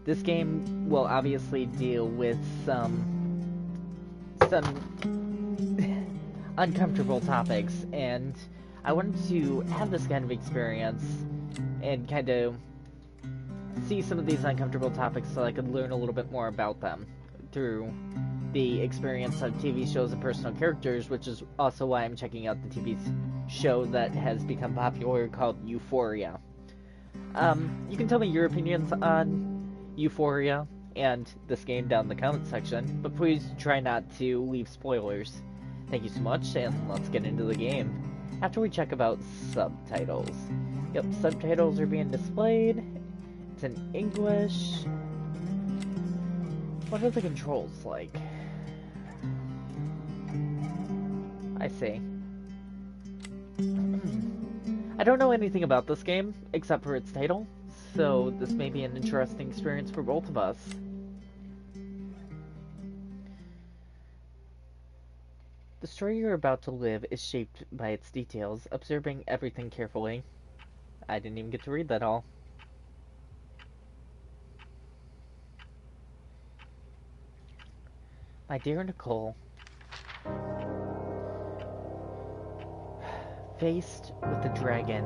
This game will obviously deal with some uncomfortable topics, and I wanted to have this kind of experience and kind of see some of these uncomfortable topics so I could learn a little bit more about them through the experience of TV shows and personal characters, which is also why I'm checking out the TV show that has become popular called Euphoria. You can tell me your opinions on Euphoria and this game down in the comment section, but please try not to leave spoilers. Thank you so much, and let's get into the game. After we check about subtitles. Yep, subtitles are being displayed. It's in English. What are the controls like? I see. I don't know anything about this game, except for its title, so this may be an interesting experience for both of us. The story you're about to live is shaped by its details, observing everything carefully. I didn't even get to read that all. My dear Nicole, faced with the dragon,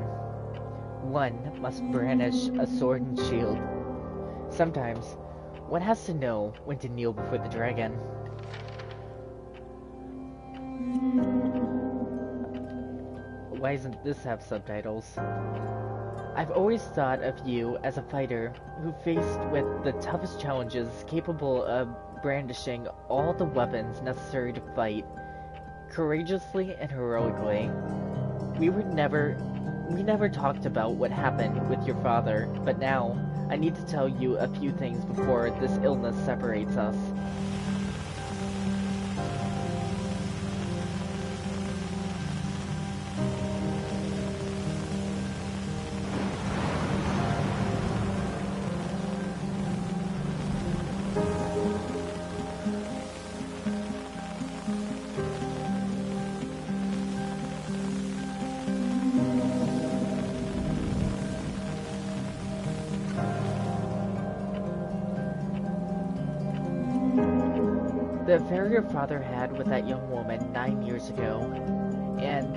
one must brandish a sword and shield. Sometimes, one has to know when to kneel before the dragon. Why doesn't this have subtitles? I've always thought of you as a fighter who, faced with the toughest challenges, is capable of brandishing all the weapons necessary to fight, courageously and heroically. We never talked about what happened with your father, but now I need to tell you a few things before this illness separates us. The affair your father had with that young woman 9 years ago, and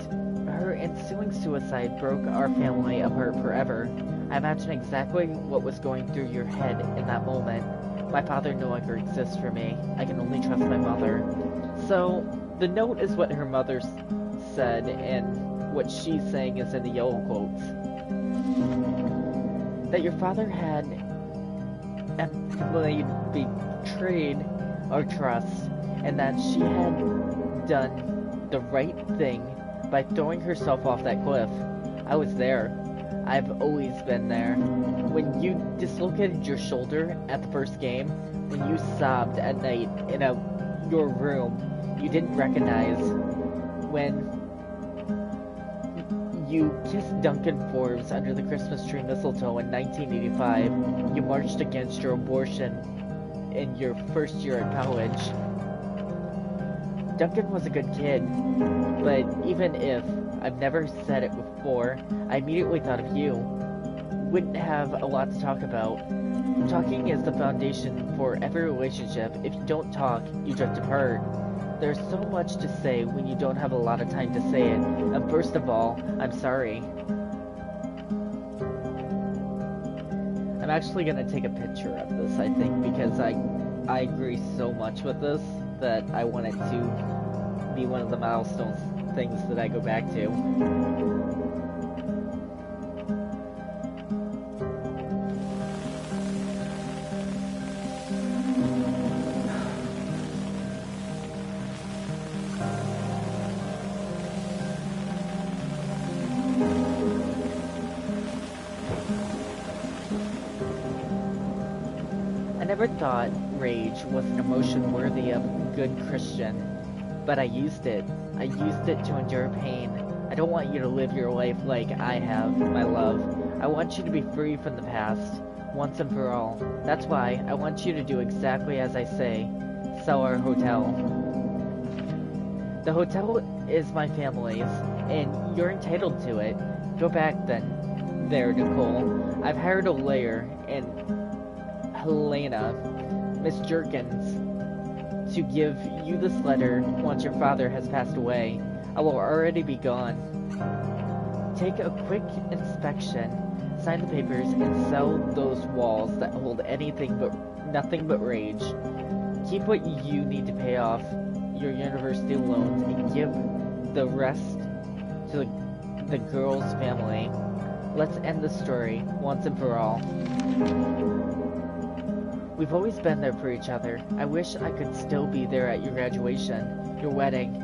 her ensuing suicide broke our family apart forever. I imagine exactly what was going through your head in that moment. My father no longer exists for me. I can only trust my mother. So, the note is what her mother said, and what she's saying is in the yellow quotes. That your father had betrayed our trust, and that she had done the right thing by throwing herself off that cliff. I was there. I've always been there. When you dislocated your shoulder at the first game, when you sobbed at night in your room, you didn't recognize. When you kissed Duncan Forbes under the Christmas tree mistletoe in 1985, you marched against your abortion in your first year at college. Duncan was a good kid, but even if I've never said it before, I immediately thought of you. Wouldn't have a lot to talk about. Talking is the foundation for every relationship. If you don't talk, you drift apart. There's so much to say when you don't have a lot of time to say it. And first of all, I'm sorry. I'm actually gonna take a picture of this, I think, because I agree so much with this that I want it to be one of the milestone things that I go back to. I never thought rage was an emotion worthy of a good Christian, but I used it. I used it to endure pain. I don't want you to live your life like I have, my love. I want you to be free from the past, once and for all. That's why I want you to do exactly as I say. Sell our hotel. The hotel is my family's, and you're entitled to it. Go back then. There, Nicole. I've hired a lawyer, and Helena, Miss Jerkins, to give you this letter once your father has passed away. I will already be gone. Take a quick inspection, sign the papers, and sell those walls that hold nothing but rage. Keep what you need to pay off your university loans and give the rest to the girl's family. Let's end the story once and for all. We've always been there for each other. I wish I could still be there at your graduation, your wedding,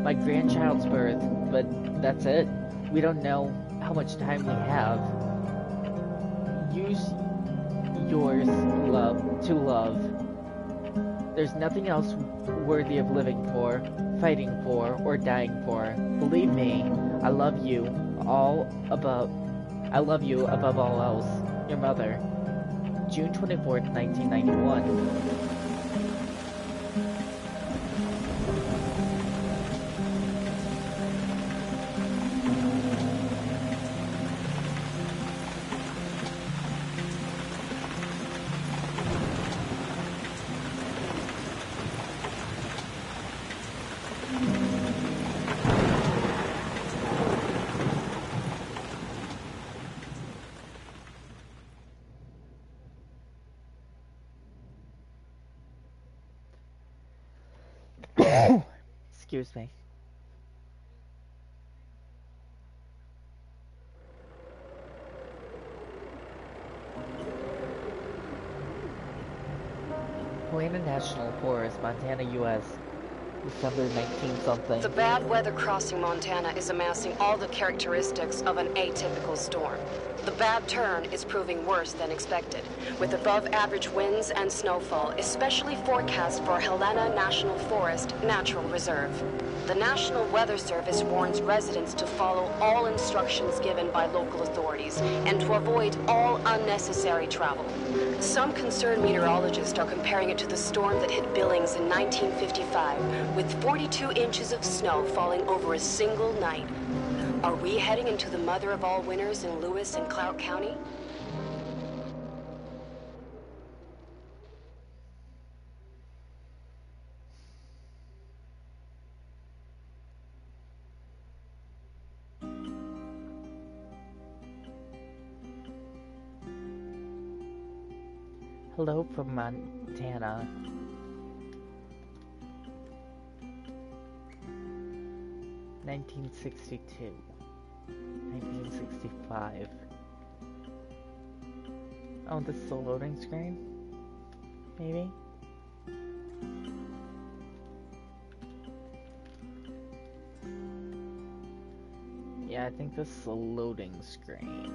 my grandchild's birth, but that's it. We don't know how much time we have. Use yours to love. There's nothing else worthy of living for, fighting for, or dying for. Believe me, I love you above all else. Your mother. June 24th, 1991. Excuse me. Helena National Forest, Montana, U.S. December 19-something. The bad weather crossing Montana is amassing all the characteristics of an atypical storm. The bad turn is proving worse than expected, with above-average winds and snowfall, especially forecast for Helena National Forest Natural Reserve. The National Weather Service warns residents to follow all instructions given by local authorities and to avoid all unnecessary travel. Some concerned meteorologists are comparing it to the storm that hit Billings in 1955, with 42 inches of snow falling over a single night. Are we heading into the mother of all winters in Lewis and Clark County? Hello from Montana. (1962), 1965. Oh, this is a loading screen? Maybe? Yeah, I think this is a loading screen.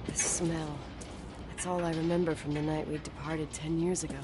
The smell. That's all I remember from the night we departed 10 years ago.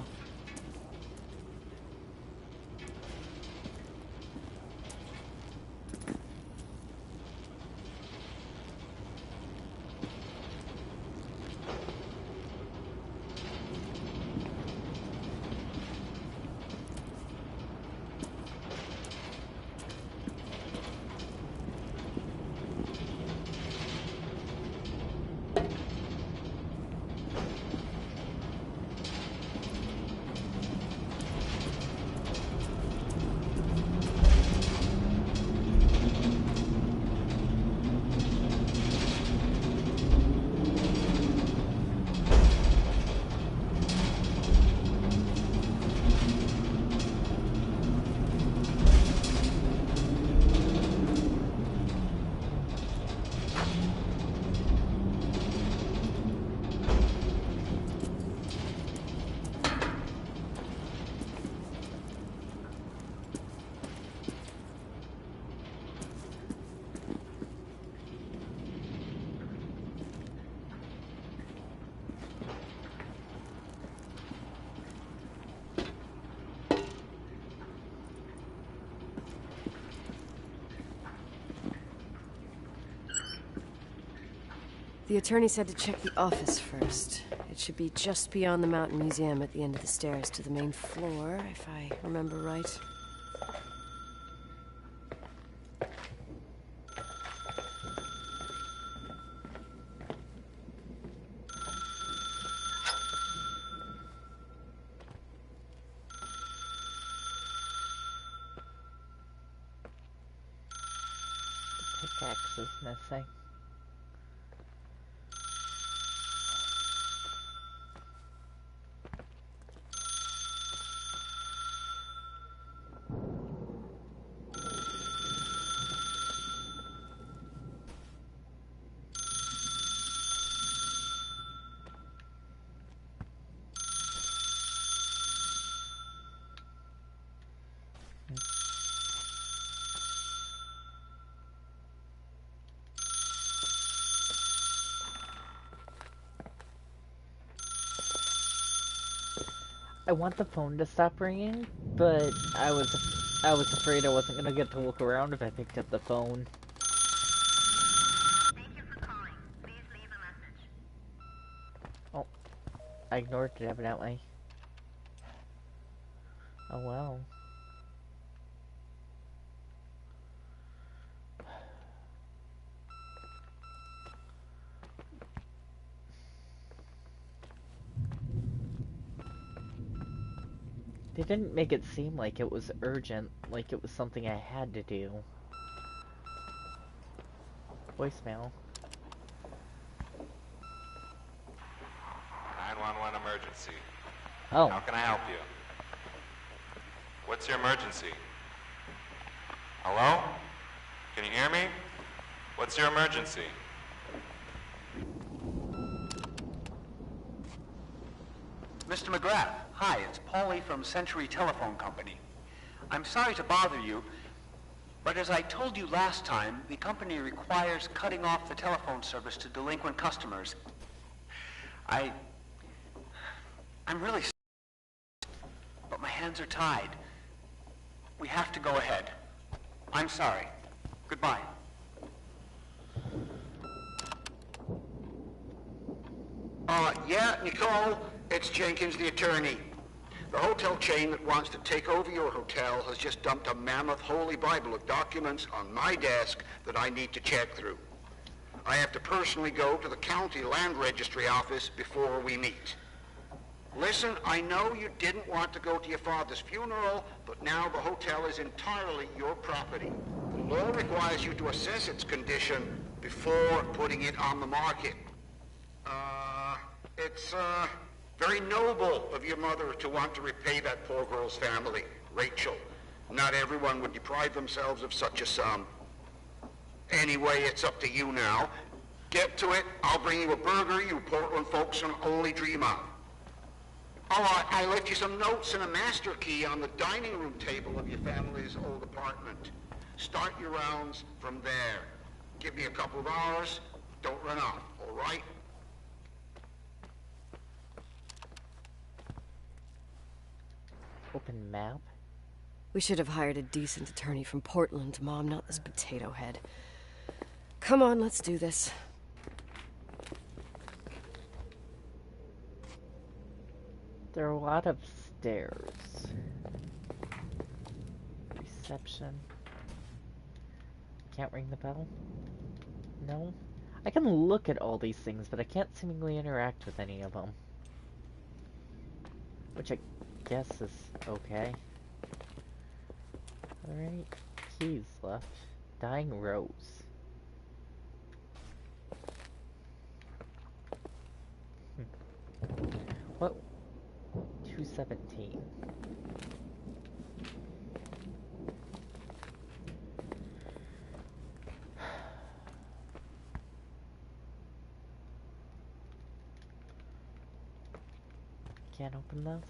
The attorney said to check the office first. It should be just beyond the Mountain Museum at the end of the stairs to the main floor, if I remember right. The pickaxe is missing. I want the phone to stop ringing, but I was afraid I wasn't gonna get to look around if I picked up the phone. Thank you for calling. Please leave a message. Oh, I ignored it evidently. Oh well. They didn't make it seem like it was urgent, like it was something I had to do. Voicemail. 911 emergency. Oh. How can I help you? What's your emergency? Hello? Can you hear me? What's your emergency? Mr. McGrath, hi, it's Paulie from Century Telephone Company. I'm sorry to bother you, but as I told you last time, the company requires cutting off the telephone service to delinquent customers. I'm really sorry, but my hands are tied. We have to go ahead. I'm sorry. Goodbye. Yeah, Nicole, it's Jenkins, the attorney. The hotel chain that wants to take over your hotel has just dumped a mammoth holy Bible of documents on my desk that I need to check through. I have to personally go to the county land registry office before we meet. Listen, I know you didn't want to go to your father's funeral, but now the hotel is entirely your property. The law requires you to assess its condition before putting it on the market. It's very noble of your mother to want to repay that poor girl's family, Rachel. Not everyone would deprive themselves of such a sum. Anyway, it's up to you now. Get to it. I'll bring you a burger you Portland folks can only dream of. Oh, I left you some notes and a master key on the dining room table of your family's old apartment. Start your rounds from there. Give me a couple of hours. Don't run off, all right? Open map. We should have hired a decent attorney from Portland, Mom, not this potato head. Come on, let's do this. There are a lot of stairs. Reception. Can't ring the bell? No? I can look at all these things, but I can't seemingly interact with any of them. Which I guess is okay. Are there any keys left? Dying Rose. What? 217. Can't open those?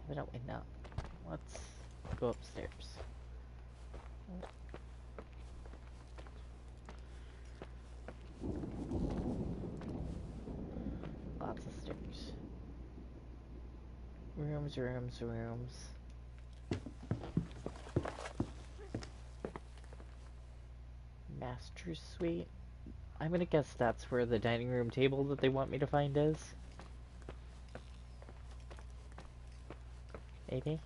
Evidently not. Let's go upstairs. Lots of stairs. Rooms. Master suite. I'm gonna guess that's where the dining room table that they want me to find is. Maybe?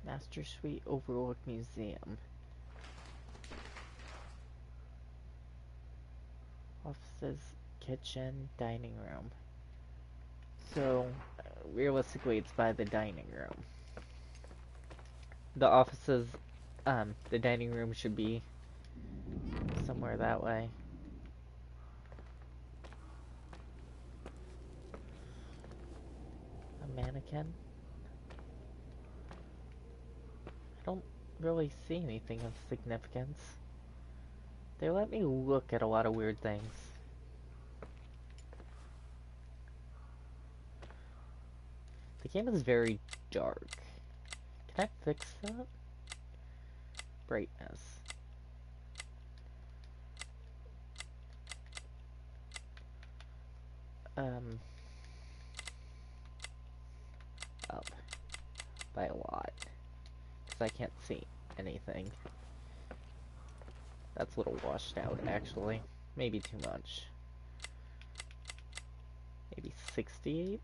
Master Suite Overlook Museum. Offices, kitchen, dining room. So, realistically, it's by the dining room. The offices, the dining room should be somewhere that way. A mannequin? I don't really see anything of significance. They let me look at a lot of weird things. The game is very dark. Can I fix that? Brightness. Up. By a lot. Because I can't see anything. That's a little washed out, actually. Maybe too much. Maybe 68?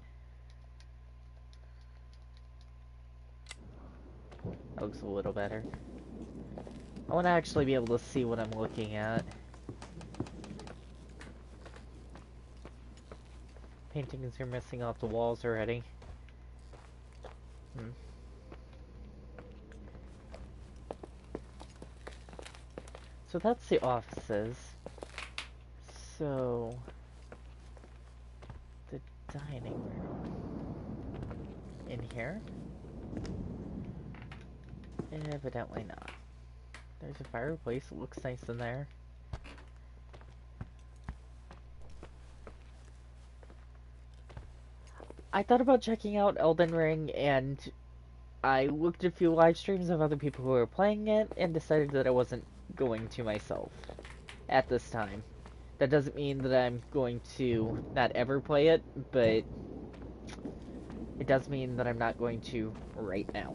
That looks a little better. I want to actually be able to see what I'm looking at. Paintings are missing off the walls already. So that's the offices. So the dining room in here? Evidently not. There's a fireplace, it looks nice in there. I thought about checking out Elden Ring, and I looked at a few live streams of other people who were playing it and decided that I wasn't going to myself at this time. That doesn't mean that I'm going to not ever play it, but it does mean that I'm not going to right now.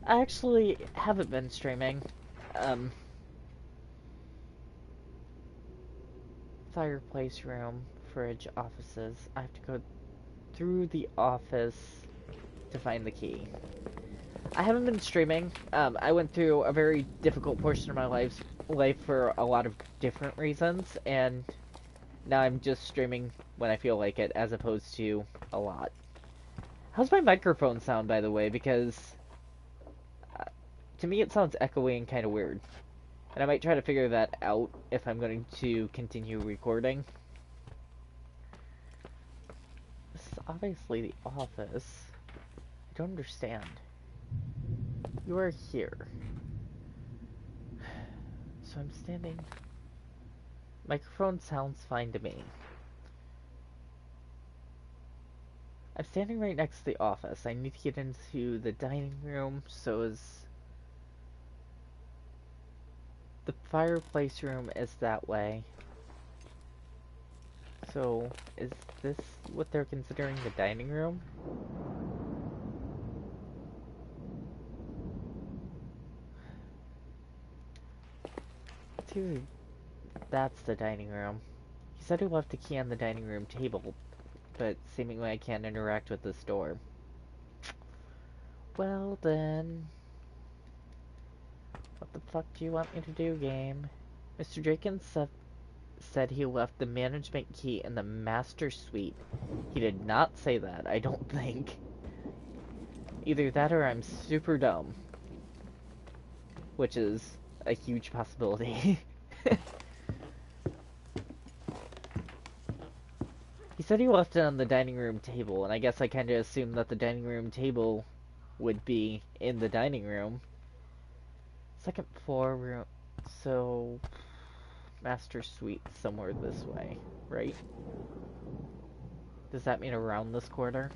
I actually haven't been streaming. Fireplace room, fridge, offices. I have to go through the office to find the key. I haven't been streaming. I went through a very difficult portion of my life for a lot of different reasons, and now I'm just streaming when I feel like it, as opposed to a lot. How's my microphone sound, by the way? Because to me it sounds echoey and kind of weird. And I might try to figure that out if I'm going to continue recording. This is obviously the office. I don't understand. You are here. So I'm standing... Microphone sounds fine to me. I'm standing right next to the office. I need to get into the dining room, so is... The fireplace room is that way. So, is this what they're considering the dining room? Dude, that's the dining room. He said he left the key on the dining room table, but seemingly I can't interact with this door. Well then... What the fuck do you want me to do, game? Mr. Drakens said he left the management key in the master suite. He did not say that, I don't think. Either that or I'm super dumb. Which is a huge possibility. He said he left it on the dining room table, and I guess I kinda assumed that the dining room table would be in the dining room. Second floor room, so master suite somewhere this way, right? Does that mean around this corner?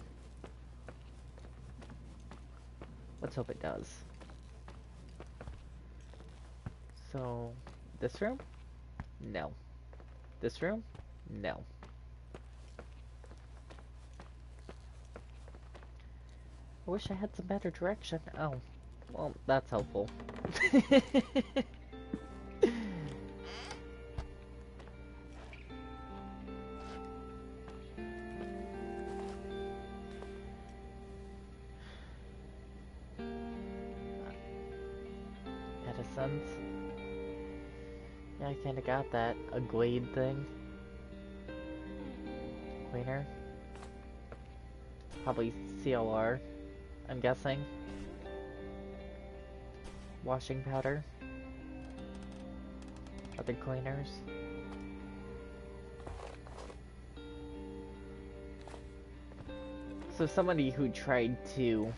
Let's hope it does. So, this room? No. This room? No. I wish I had some better direction. Oh. Well, that's helpful. Edison's. Yeah, I kinda got that. A Glade thing. Cleaner. Probably CLR, I'm guessing. Washing powder. Other cleaners. So somebody who tried to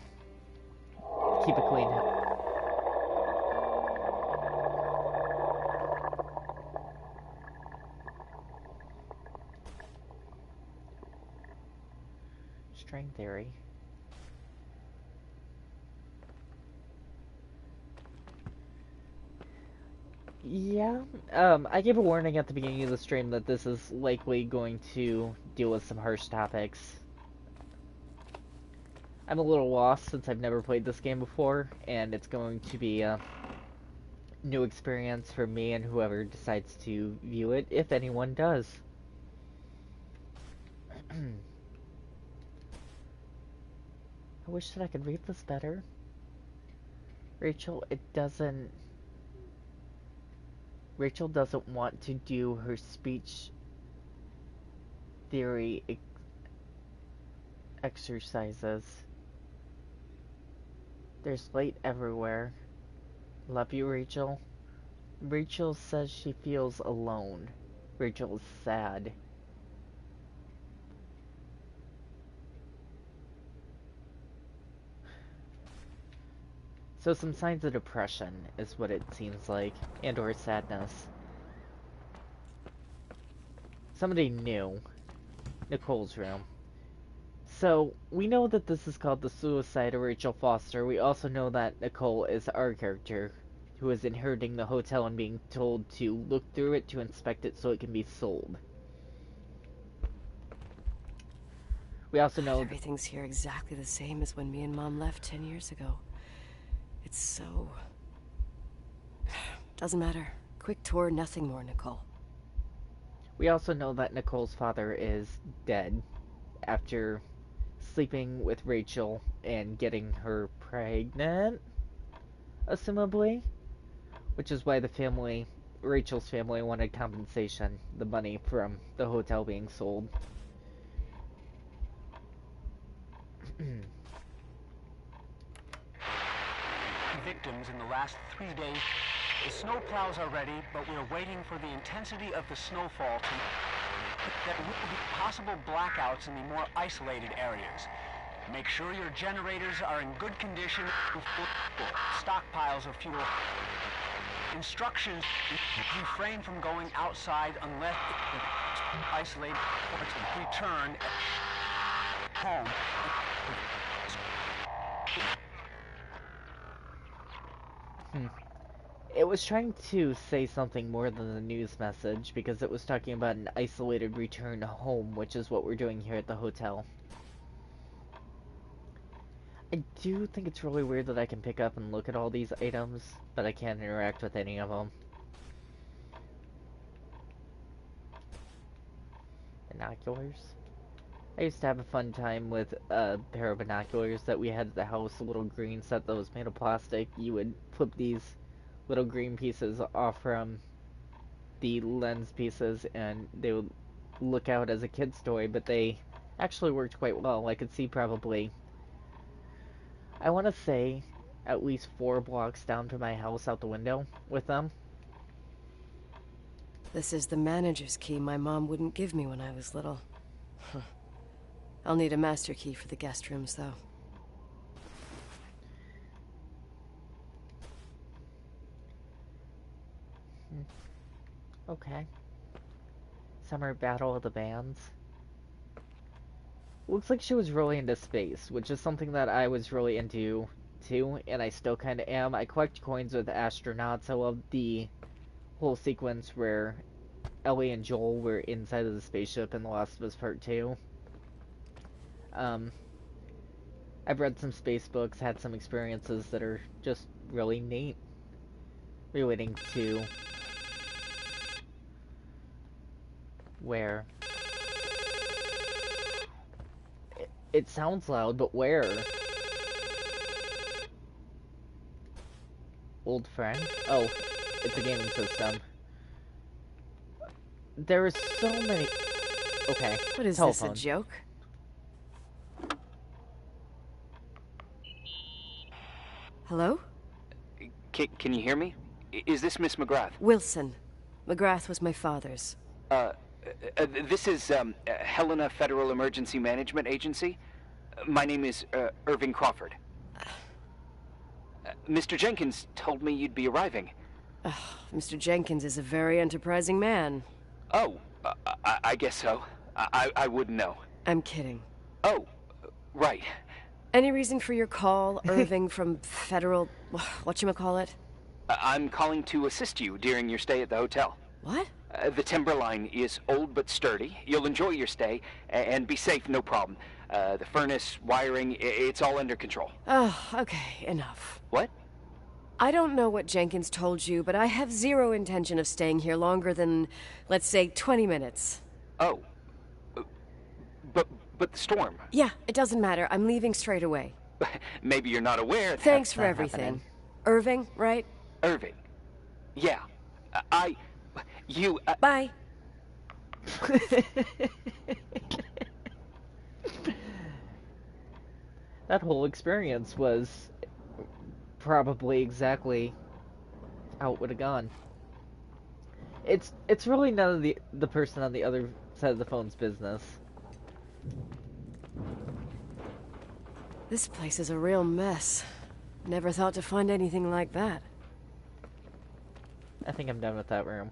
keep a clean house. String theory. Yeah, I gave a warning at the beginning of the stream that this is likely going to deal with some harsh topics. I'm a little lost since I've never played this game before, and it's going to be a new experience for me and whoever decides to view it, if anyone does. I wish that I could read this better. Rachel doesn't want to do her speech theory exercises. There's light everywhere. Love you, Rachel. Rachel says she feels alone. Rachel is sad. So some signs of depression is what it seems like, and or sadness. Somebody knew. Nicole's room. So, we know that this is called The Suicide of Rachel Foster. We also know that Nicole is our character, who is inheriting the hotel and being told to look through it to inspect it so it can be sold. We also know everything's here exactly the same as when me and Mom left 10 years ago. It's so... Doesn't matter. Quick tour, nothing more, Nicole. We also know that Nicole's father is dead after sleeping with Rachel and getting her pregnant, assumably. Which is why the family, Rachel's family, wanted compensation, the money from the hotel being sold. Victims in the last 3 days. The snow plows are ready, but we're waiting for the intensity of the snowfall to... There will be possible blackouts in the more isolated areas. Make sure your generators are in good condition and full stockpiles of fuel. Instructions: refrain from going outside unless isolated ports return home. It was trying to say something more than the news message, because it was talking about an isolated return home, which is what we're doing here at the hotel. I do think it's really weird that I can pick up and look at all these items, but I can't interact with any of them. Binoculars. I used to have a fun time with a pair of binoculars that we had at the house, a little green set that was made of plastic. You would flip these little green pieces off from the lens pieces and they would look out as a kid's toy, but they actually worked quite well. I could see probably, I want to say, at least 4 blocks down from my house out the window with them. This is the manager's key my mom wouldn't give me when I was little. I'll need a master key for the guest rooms, though. Okay. Summer Battle of the Bands. Looks like she was really into space, which is something that I was really into too, and I still kind of am. I collect coins with astronauts. I love the whole sequence where Ellie and Joel were inside of the spaceship in The Last of Us Part 2. I've read some space books, had some experiences that are just really neat relating to where. It sounds loud, but where? Old friend? Oh, it's a gaming system. There are so many... Okay, What is telephone. this, a joke? Hello? Can you hear me? Is this Miss McGrath? Wilson. McGrath was my father's. This is Helena Federal Emergency Management Agency. My name is Irving Crawford. Mr. Jenkins told me you'd be arriving. Mr. Jenkins is a very enterprising man. Oh, I guess so. I wouldn't know. I'm kidding. Oh, right. Any reason for your call, Irving from Federal... whatchamacallit? I'm calling to assist you during your stay at the hotel. What? The Timberline is old but sturdy. You'll enjoy your stay, and be safe, no problem. The furnace, wiring, it's all under control. Oh, okay, enough. What? I don't know what Jenkins told you, but I have zero intention of staying here longer than, let's say, 20 minutes. Oh. But the storm. Yeah, it doesn't matter. I'm leaving straight away. Maybe you're not aware. Thanks for not everything. happening. Irving, right? Irving. Yeah. You... Bye. That whole experience was probably exactly how it would have gone. It's really none of the person on the other side of the phone's business. This place is a real mess. Never thought to find anything like that. I think I'm done with that room.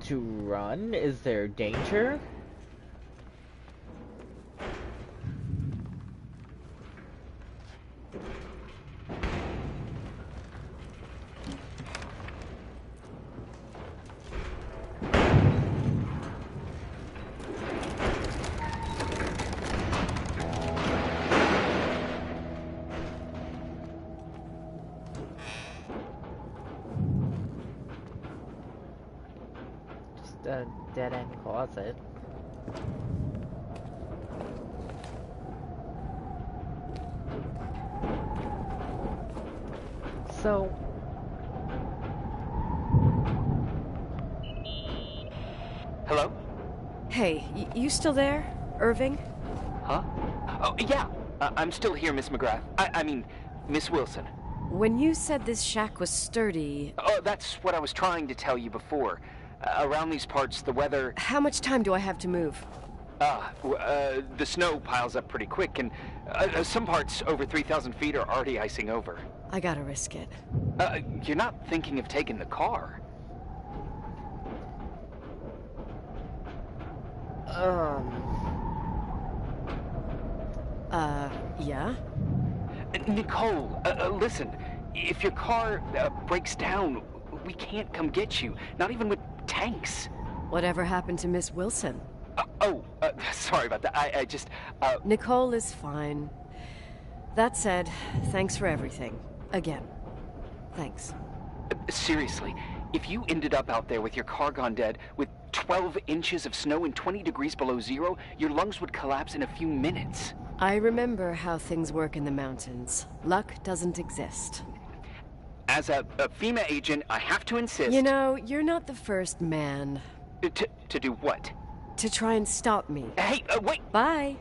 To run? Is there danger? A dead-end closet. So... Hello? Hey, you still there, Irving? Huh? Oh, yeah. I'm still here, Miss McGrath. I mean, Miss Wilson. When you said this shack was sturdy... Oh, that's what I was trying to tell you before. Around these parts, the weather... How much time do I have to move? The snow piles up pretty quick, and some parts over 3,000 feet are already icing over. I gotta risk it. You're not thinking of taking the car? Yeah? Nicole, listen. If your car breaks down, we can't come get you. Not even with tanks. Whatever happened to Miss Wilson? Sorry about that. I just, Nicole is fine. That said, thanks for everything. Again. Thanks. Seriously, if you ended up out there with your car gone dead, with 12 inches of snow and 20 degrees below zero, your lungs would collapse in a few minutes. I remember how things work in the mountains. Luck doesn't exist. As a FEMA agent, I have to insist... You know, you're not the first man. To do what? To try and stop me. Hey, wait! Bye.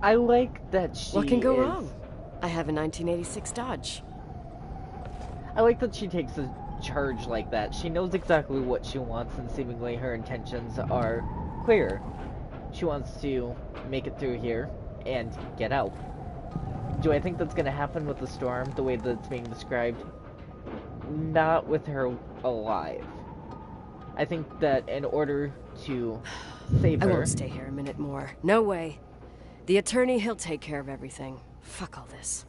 I like that she What can go is... wrong? I have a 1986 Dodge. I like that she takes a charge like that. She knows exactly what she wants, and seemingly her intentions are clear. She wants to make it through here and get out. Do I think that's going to happen with the storm, the way that it's being described? Not with her alive. I think that in order to save her... I won't stay here a minute more. No way. The attorney, he'll take care of everything. Fuck all this.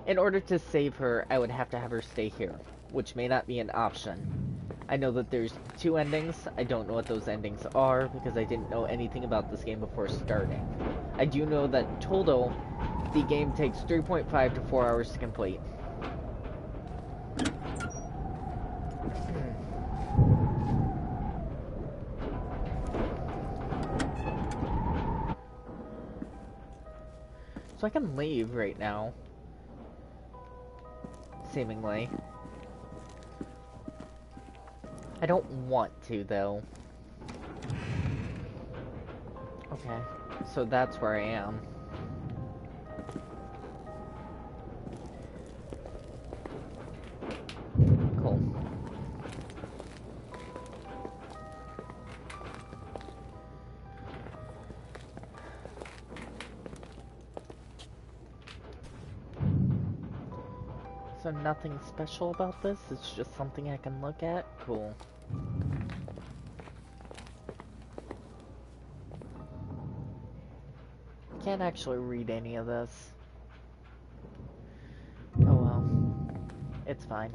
In order to save her, I would have to have her stay here. which may not be an option. I know that there's 2 endings. I don't know what those endings are because I didn't know anything about this game before starting. I do know that total, the game takes 3.5 to 4 hours to complete. So I can leave right now. Seemingly. I don't want to, though. Okay, so that's where I am. Cool. So nothing special about this, it's just something I can look at? Cool. Can't actually read any of this. Oh well. It's fine.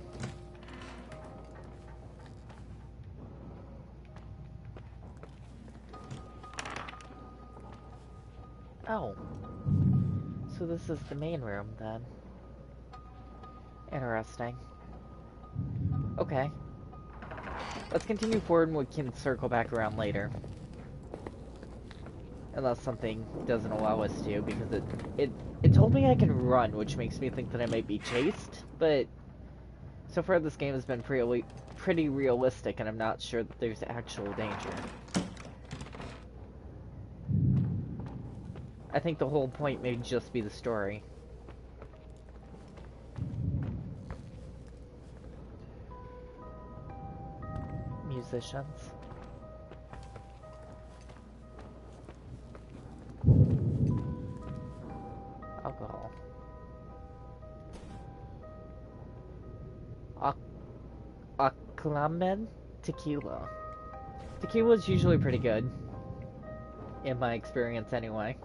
Oh. So this is the main room then. Interesting. Okay. Let's continue forward and we can circle back around later. Unless something doesn't allow us to, because it told me I can run, which makes me think that I might be chased, but so far this game has been pretty realistic, and I'm not sure that there's actual danger. I think the whole point may just be the story. Musicians. Alcohol. Aclamen tequila. Tequila is usually pretty good. In my experience, anyway.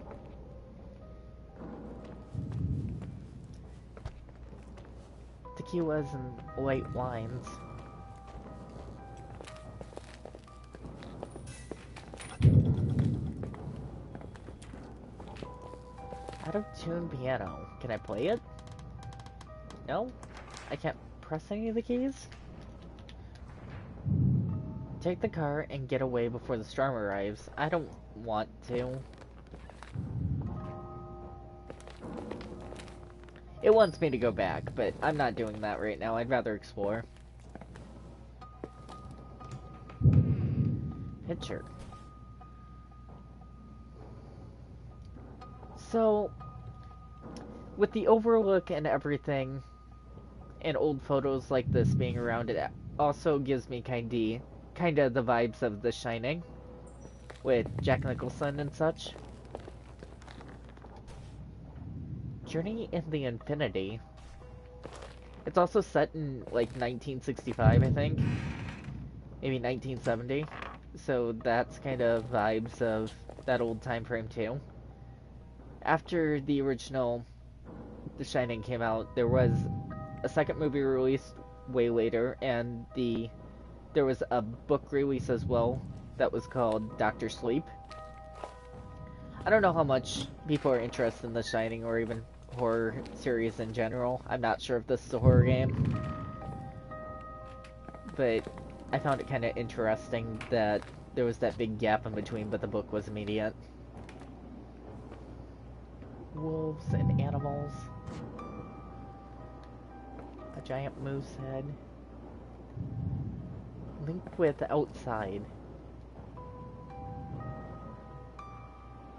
Tequilas and white wines. Out of tune piano. Can I play it? No? I can't press any of the keys? Take the car and get away before the storm arrives. I don't want to. It wants me to go back, but I'm not doing that right now. I'd rather explore. Picture. So, with the overlook and everything, and old photos like this being around, it also gives me kinda the vibes of The Shining, with Jack Nicholson and such. Journey in the Infinity. It's also set in, like, 1965, I think. Maybe 1970. So that's kind of vibes of that old time frame, too. After the original The Shining came out, there was a second movie released way later, and there was a book release as well that was called Dr. Sleep. I don't know how much people are interested in The Shining or even horror series in general. I'm not sure if this is a horror game, but I found it kind of interesting that there was that big gap in between, but the book was immediate. Wolves and animals. A giant moose head. Link with outside.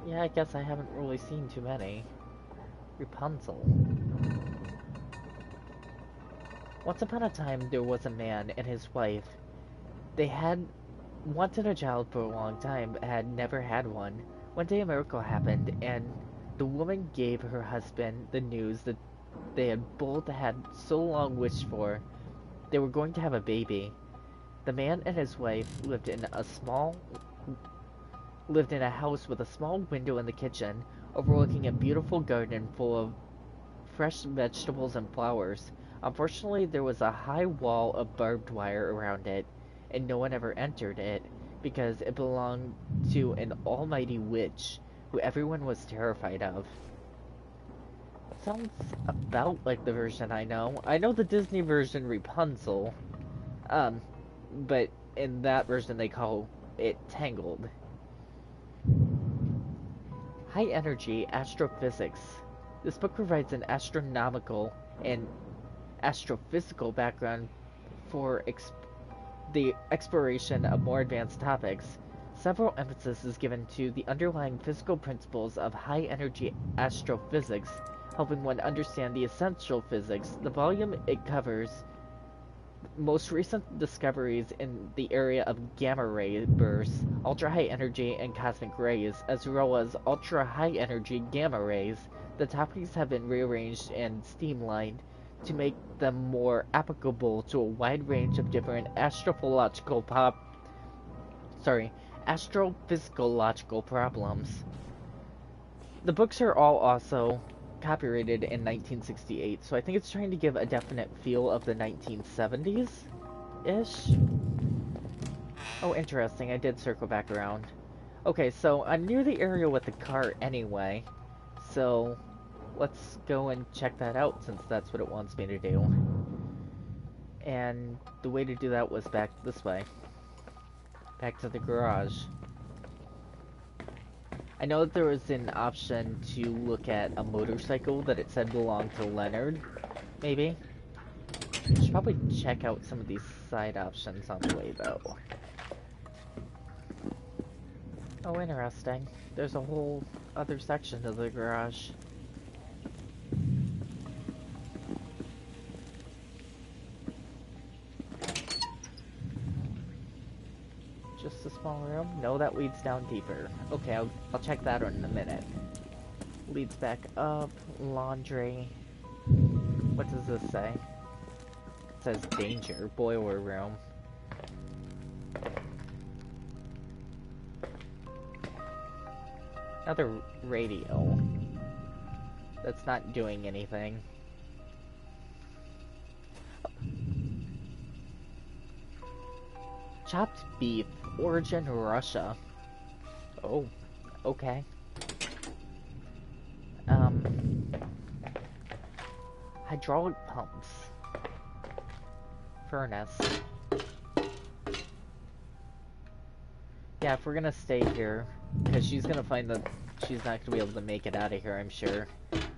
Yeah, I guess I haven't really seen too many. Rapunzel. Once upon a time, there was a man and his wife. They had wanted a child for a long time, but had never had one. One day a miracle happened, and the woman gave her husband the news that they had both had so long wished for. They were going to have a baby. The man and his wife lived in a house with a small window in the kitchen, overlooking a beautiful garden full of fresh vegetables and flowers. Unfortunately, there was a high wall of barbed wire around it, and no one ever entered it, because it belonged to an almighty witch, who everyone was terrified of. Sounds about like the version I know. I know the Disney version Rapunzel, but in that version they call it Tangled. High Energy Astrophysics. This book provides an astronomical and astrophysical background for the exploration of more advanced topics. Several emphasis is given to the underlying physical principles of high-energy astrophysics, helping one understand the essential physics. The volume it covers most recent discoveries in the area of gamma ray bursts, ultra-high energy, and cosmic rays, as well as ultra-high energy gamma rays. The topics have been rearranged and streamlined to make them more applicable to a wide range of different astrophysiological problems. The books are all also copyrighted in 1968, so I think it's trying to give a definite feel of the 1970s-ish. Oh, interesting, I did circle back around. Okay, so I'm near the area with the cart anyway, so let's go and check that out since that's what it wants me to do. And the way to do that was back this way. Back to the garage. I know that there was an option to look at a motorcycle that it said belonged to Leonard, maybe. I should probably check out some of these side options on the way, though. Oh, interesting. There's a whole other section to the garage. Just a small room? No, that leads down deeper. Okay, I'll check that out in a minute. Leads back up. Laundry. What does this say? It says danger. Boiler room. Another radio. That's not doing anything. Chopped beef, origin Russia. Oh, okay. Hydraulic pumps. Furnace. Yeah, if we're gonna stay here, because she's gonna find that she's not gonna be able to make it out of here, I'm sure.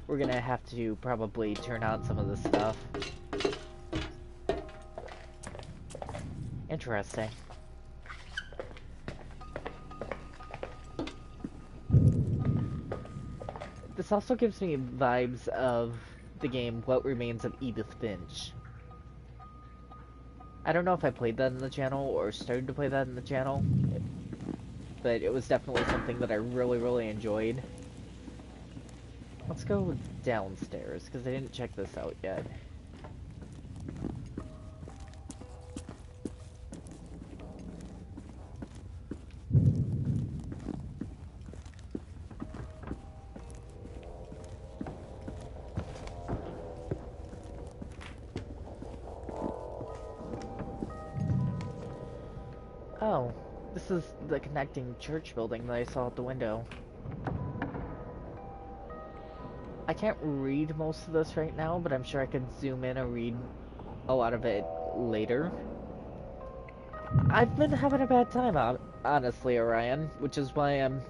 We're gonna have to probably turn on some of the stuff. Interesting. This also gives me vibes of the game What Remains of Edith Finch. I don't know if I played that in the channel or started to play that in the channel, but it was definitely something that I really, really enjoyed. Let's go downstairs, because I didn't check this out yet. Oh, this is the connecting church building that I saw at the window. I can't read most of this right now, but I'm sure I could zoom in and read a lot of it later. I've been having a bad time, honestly, Orion, which is why I'm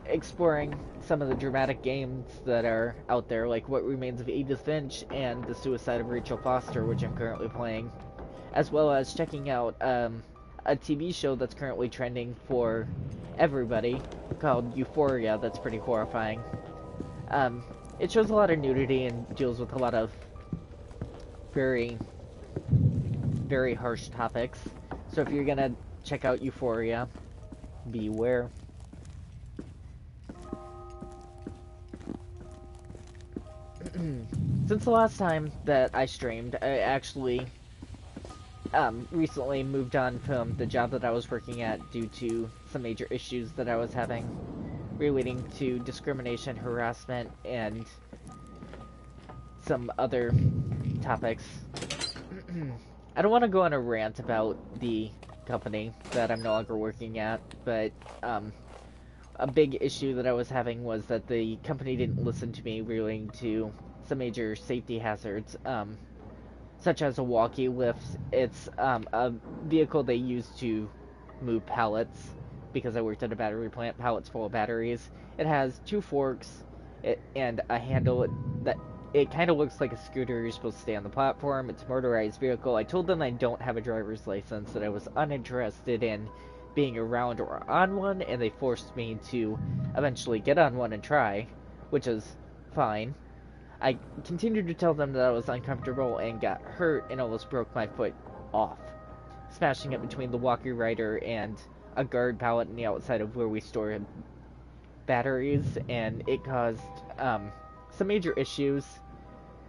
exploring some of the dramatic games that are out there, like What Remains of Edith Finch and The Suicide of Rachel Foster, which I'm currently playing, as well as checking out a TV show that's currently trending for everybody called Euphoria that's pretty horrifying. It shows a lot of nudity and deals with a lot of very, very harsh topics. So if you're gonna check out Euphoria, beware. Since the last time that I streamed, I actually recently moved on from the job that I was working at due to some major issues that I was having relating to discrimination, harassment, and some other topics. I don't want to go on a rant about the company that I'm no longer working at, but a big issue that I was having was that the company didn't listen to me relating to some major safety hazards, such as a walkie lift. It's a vehicle they use to move pallets, because I worked at a battery plant, pallets full of batteries. It has 2 forks and a handle that it kind of looks like a scooter. You're supposed to stay on the platform. It's a motorized vehicle. I told them I don't have a driver's license, that I was uninterested in being around or on one, and they forced me to eventually get on one and try, which is fine. I continued to tell them that I was uncomfortable and got hurt and almost broke my foot off, smashing it between the walkie rider and a guard pallet on the outside of where we store batteries, and it caused some major issues.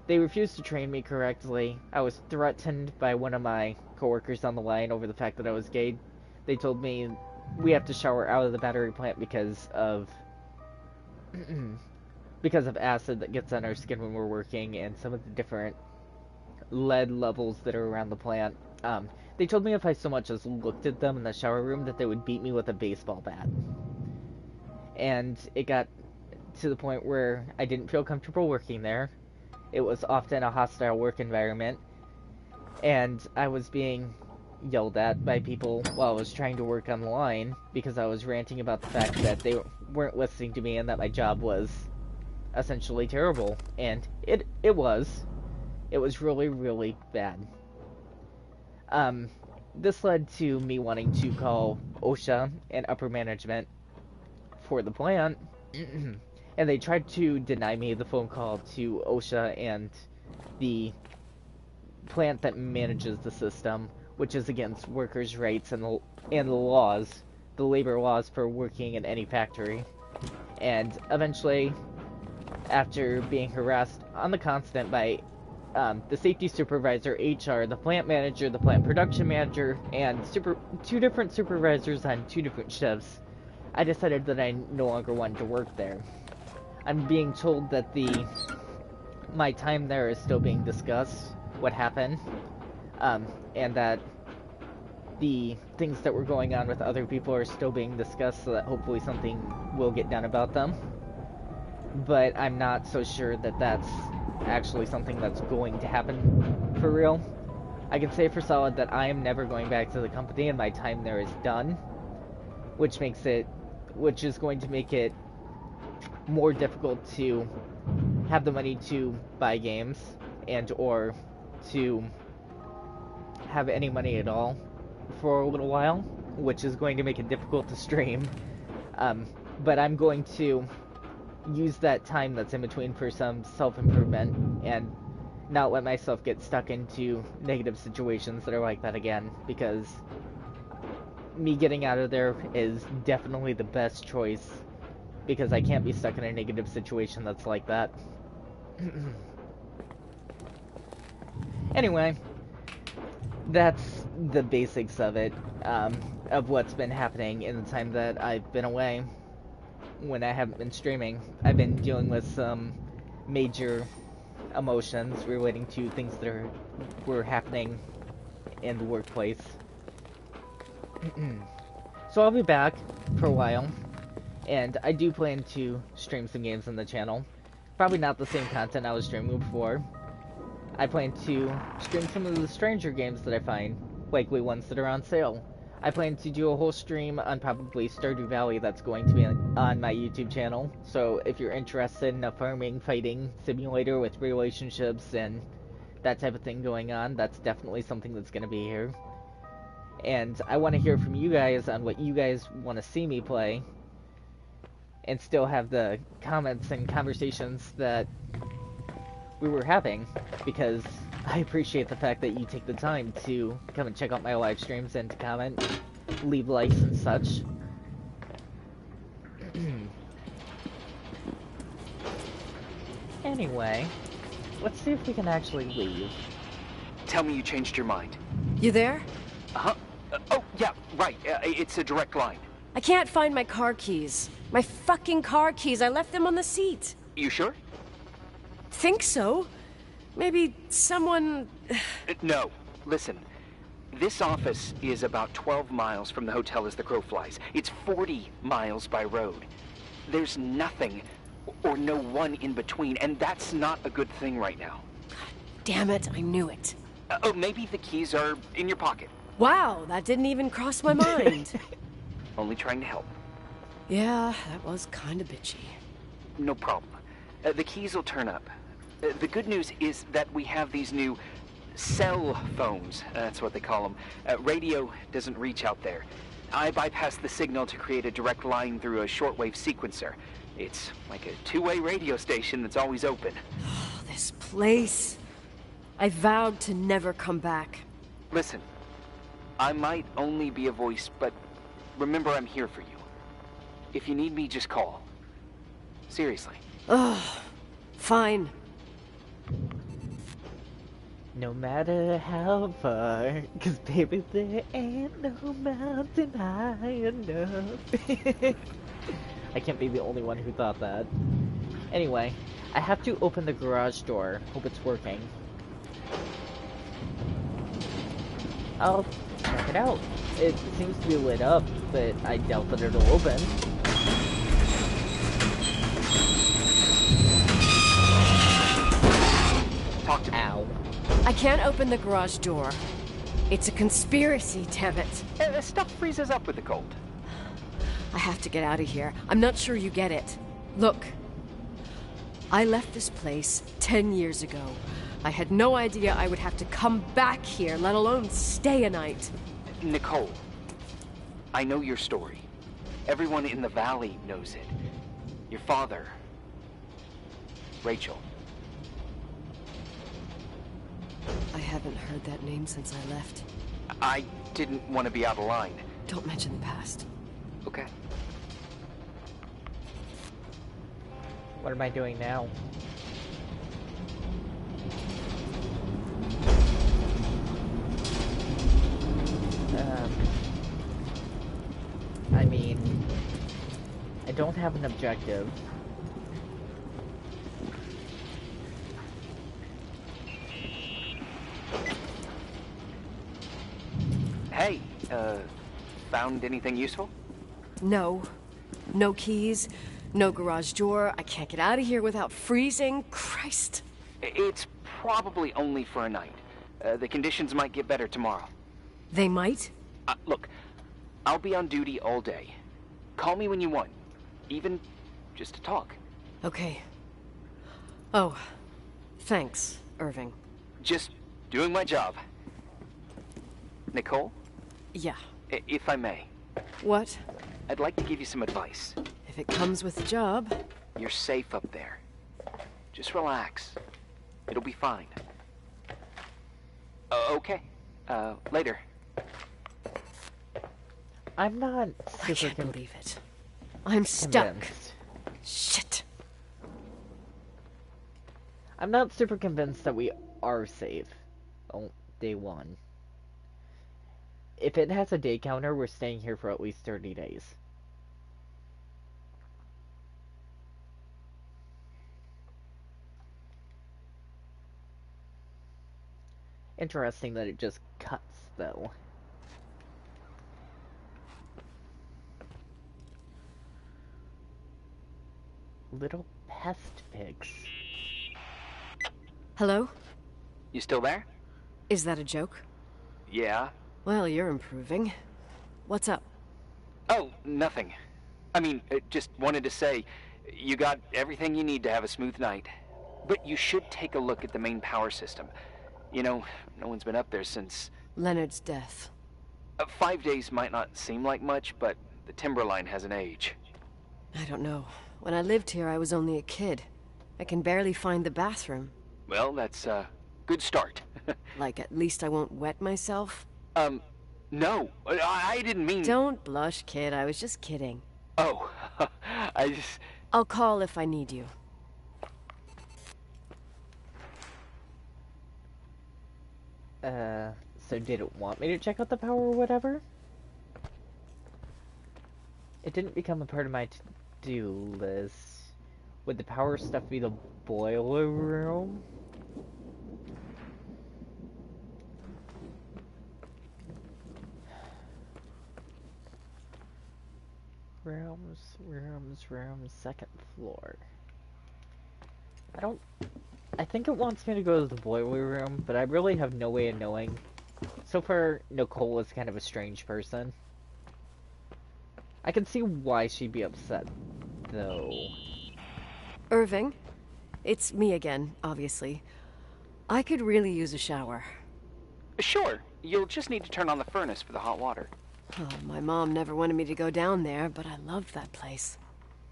They refused to train me correctly. I was threatened by one of my coworkers on the line over the fact that I was gay. They told me we have to shower out of the battery plant because of acid that gets on our skin when we're working, and some of the different lead levels that are around the plant. They told me if I so much as looked at them in the shower room that they would beat me with a baseball bat. And it got to the point where I didn't feel comfortable working there. It was often a hostile work environment, and I was being yelled at by people while I was trying to work on the line because I was ranting about the fact that they weren't listening to me and that my job was essentially terrible. And it was really, really bad. This led to me wanting to call OSHA and upper management for the plant, and they tried to deny me the phone call to OSHA and the plant that manages the system, which is against workers' rights and the laws, the labor laws for working in any factory. And eventually, after being harassed on the constant by the safety supervisor, HR, the plant manager, the plant production manager, and 2 different supervisors on 2 different shifts, I decided that I no longer wanted to work there. I'm being told that my time there is still being discussed, what happened, and that the things that were going on with other people are still being discussed, so that hopefully something will get done about them. But I'm not so sure that that's actually something that's going to happen for real. I can say for solid that I am never going back to the company, and my time there is done, which is going to make it more difficult to have the money to buy games and or to have any money at all for a little while, which is going to make it difficult to stream. But I'm going to use that time that's in between for some self-improvement and not let myself get stuck into negative situations that are like that again, because me getting out of there is definitely the best choice, because I can't be stuck in a negative situation that's like that. Anyway, that's the basics of it, of what's been happening in the time that I've been away. When I haven't been streaming, I've been dealing with some major emotions relating to things that were happening in the workplace. So I'll be back for a while, and I do plan to stream some games on the channel. Probably not the same content I was streaming before. I plan to stream some of the stranger games that I find, likely ones that are on sale. I plan to do a whole stream on probably Stardew Valley that's going to be on my YouTube channel. So if you're interested in a farming, fighting simulator with relationships and that type of thing going on, that's definitely something that's going to be here. And I want to hear from you guys on what you guys want to see me play, and still have the comments and conversations that we were having, because I appreciate the fact that you take the time to come and check out my live streams and to comment, leave likes and such. Anyway, let's see if we can actually leave. Tell me you changed your mind. You there? Huh? Oh, yeah, right. It's a direct line. I can't find my car keys. My fucking car keys. I left them on the seat. You sure? Think so. Maybe someone... No, listen. This office is about 12 miles from the hotel as the crow flies. It's 40 miles by road. There's nothing or no one in between, and that's not a good thing right now. Damn it, I knew it. Oh, maybe the keys are in your pocket. Wow, that didn't even cross my mind. Only trying to help. Yeah, that was kind of bitchy. No problem. The keys will turn up. The good news is that we have these new cell phones. That's what they call them. Radio doesn't reach out there. I bypassed the signal to create a direct line through a shortwave sequencer. It's like a two-way radio station that's always open. Oh, this place. I vowed to never come back. Listen, I might only be a voice, but remember I'm here for you. If you need me, just call. Seriously. Ugh. Fine. No matter how far, 'cause baby, there ain't no mountain high enough. I can't be the only one who thought that. Anyway, I have to open the garage door. Hope it's working. I'll check it out. It seems to be lit up, but I doubt that it'll open. Talk to me. Ow. I can't open the garage door. It's a conspiracy, damn it. Stuff freezes up with the cold. I have to get out of here. I'm not sure you get it. Look. I left this place 10 years ago. I had no idea I would have to come back here, let alone stay a night. Nicole, I know your story. Everyone in the valley knows it. Your father, Rachel. I haven't heard that name since I left. I didn't want to be out of line. Don't mention the past. Okay. What am I doing now? I mean, I don't have an objective. Hey, found anything useful? No. No keys. No garage door. I can't get out of here without freezing. Christ. It's probably only for a night. The conditions might get better tomorrow. They might? Look, I'll be on duty all day. Call me when you want. Even just to talk. Okay. Oh. Thanks, Irving. Just doing my job. Nicole, Yeah. if I may, What? I'd like to give you some advice. If it comes with the job. You're safe up there. Just relax. It'll be fine. Okay. Later. I'm not I super can't believe it. I'm stuck. convinced. Shit. I'm not super convinced that we are safe. Oh, day one. If it has a day counter, we're staying here for at least 30 days. Interesting that it just cuts, though. Little pest pigs. Hello? You still there? Is that a joke? Yeah. Well, you're improving. What's up? Oh, nothing. I mean, just wanted to say, you got everything you need to have a smooth night. But you should take a look at the main power system. You know, no one's been up there since... Leonard's death. 5 days might not seem like much, but the timberline has an age. I don't know. When I lived here, I was only a kid. I can barely find the bathroom. Well, that's a good start. Like, at least I won't wet myself? No, I didn't mean... Don't blush, kid. I was just kidding. Oh, I just... I'll call if I need you. So did it want me to check out the power or whatever? It didn't become a part of my to-do list. Would the power stuff be the boiler room? Rooms, second floor. I think it wants me to go to the boiler room, but I really have no way of knowing. So far, Nicole is kind of a strange person. I can see why she'd be upset, though. Irving, it's me again, obviously. I could really use a shower. Sure, you'll just need to turn on the furnace for the hot water. Oh, my mom never wanted me to go down there, but I loved that place.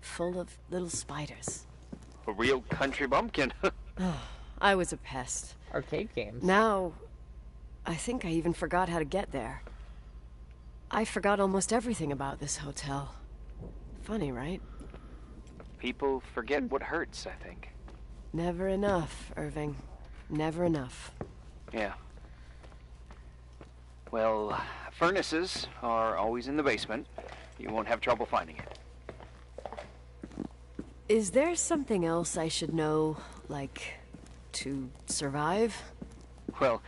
Full of little spiders. A real country bumpkin. I was a pest. Arcade games. Now, I think I even forgot how to get there. I forgot almost everything about this hotel. Funny, right? People forget what hurts, I think. Never enough, Irving. Never enough. Yeah. Well, furnaces are always in the basement. You won't have trouble finding it. Is there something else I should know, like, to survive? Well,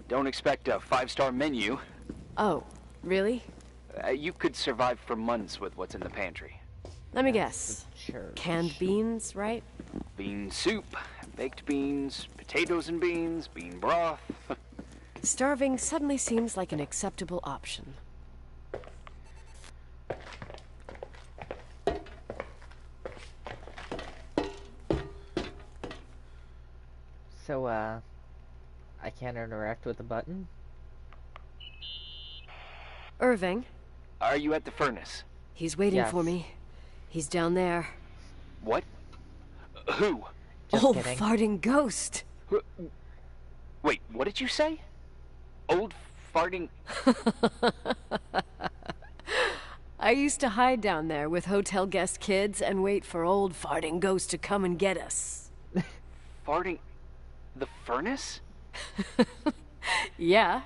don't expect a 5-star menu. Oh, really? You could survive for months with what's in the pantry. Let me guess. Church. Canned beans, right? Bean soup, baked beans, potatoes and beans, bean broth. Starving suddenly seems like an acceptable option. So, I can't interact with the button? Irving, Are you at the furnace? he's waiting Yes. for me. He's down there. What? Who? Just Old kidding. farting ghost. Wait, what did you say? Old farting... I used to hide down there with hotel guest kids and wait for old farting ghost to come and get us. farting... the furnace? Yeah.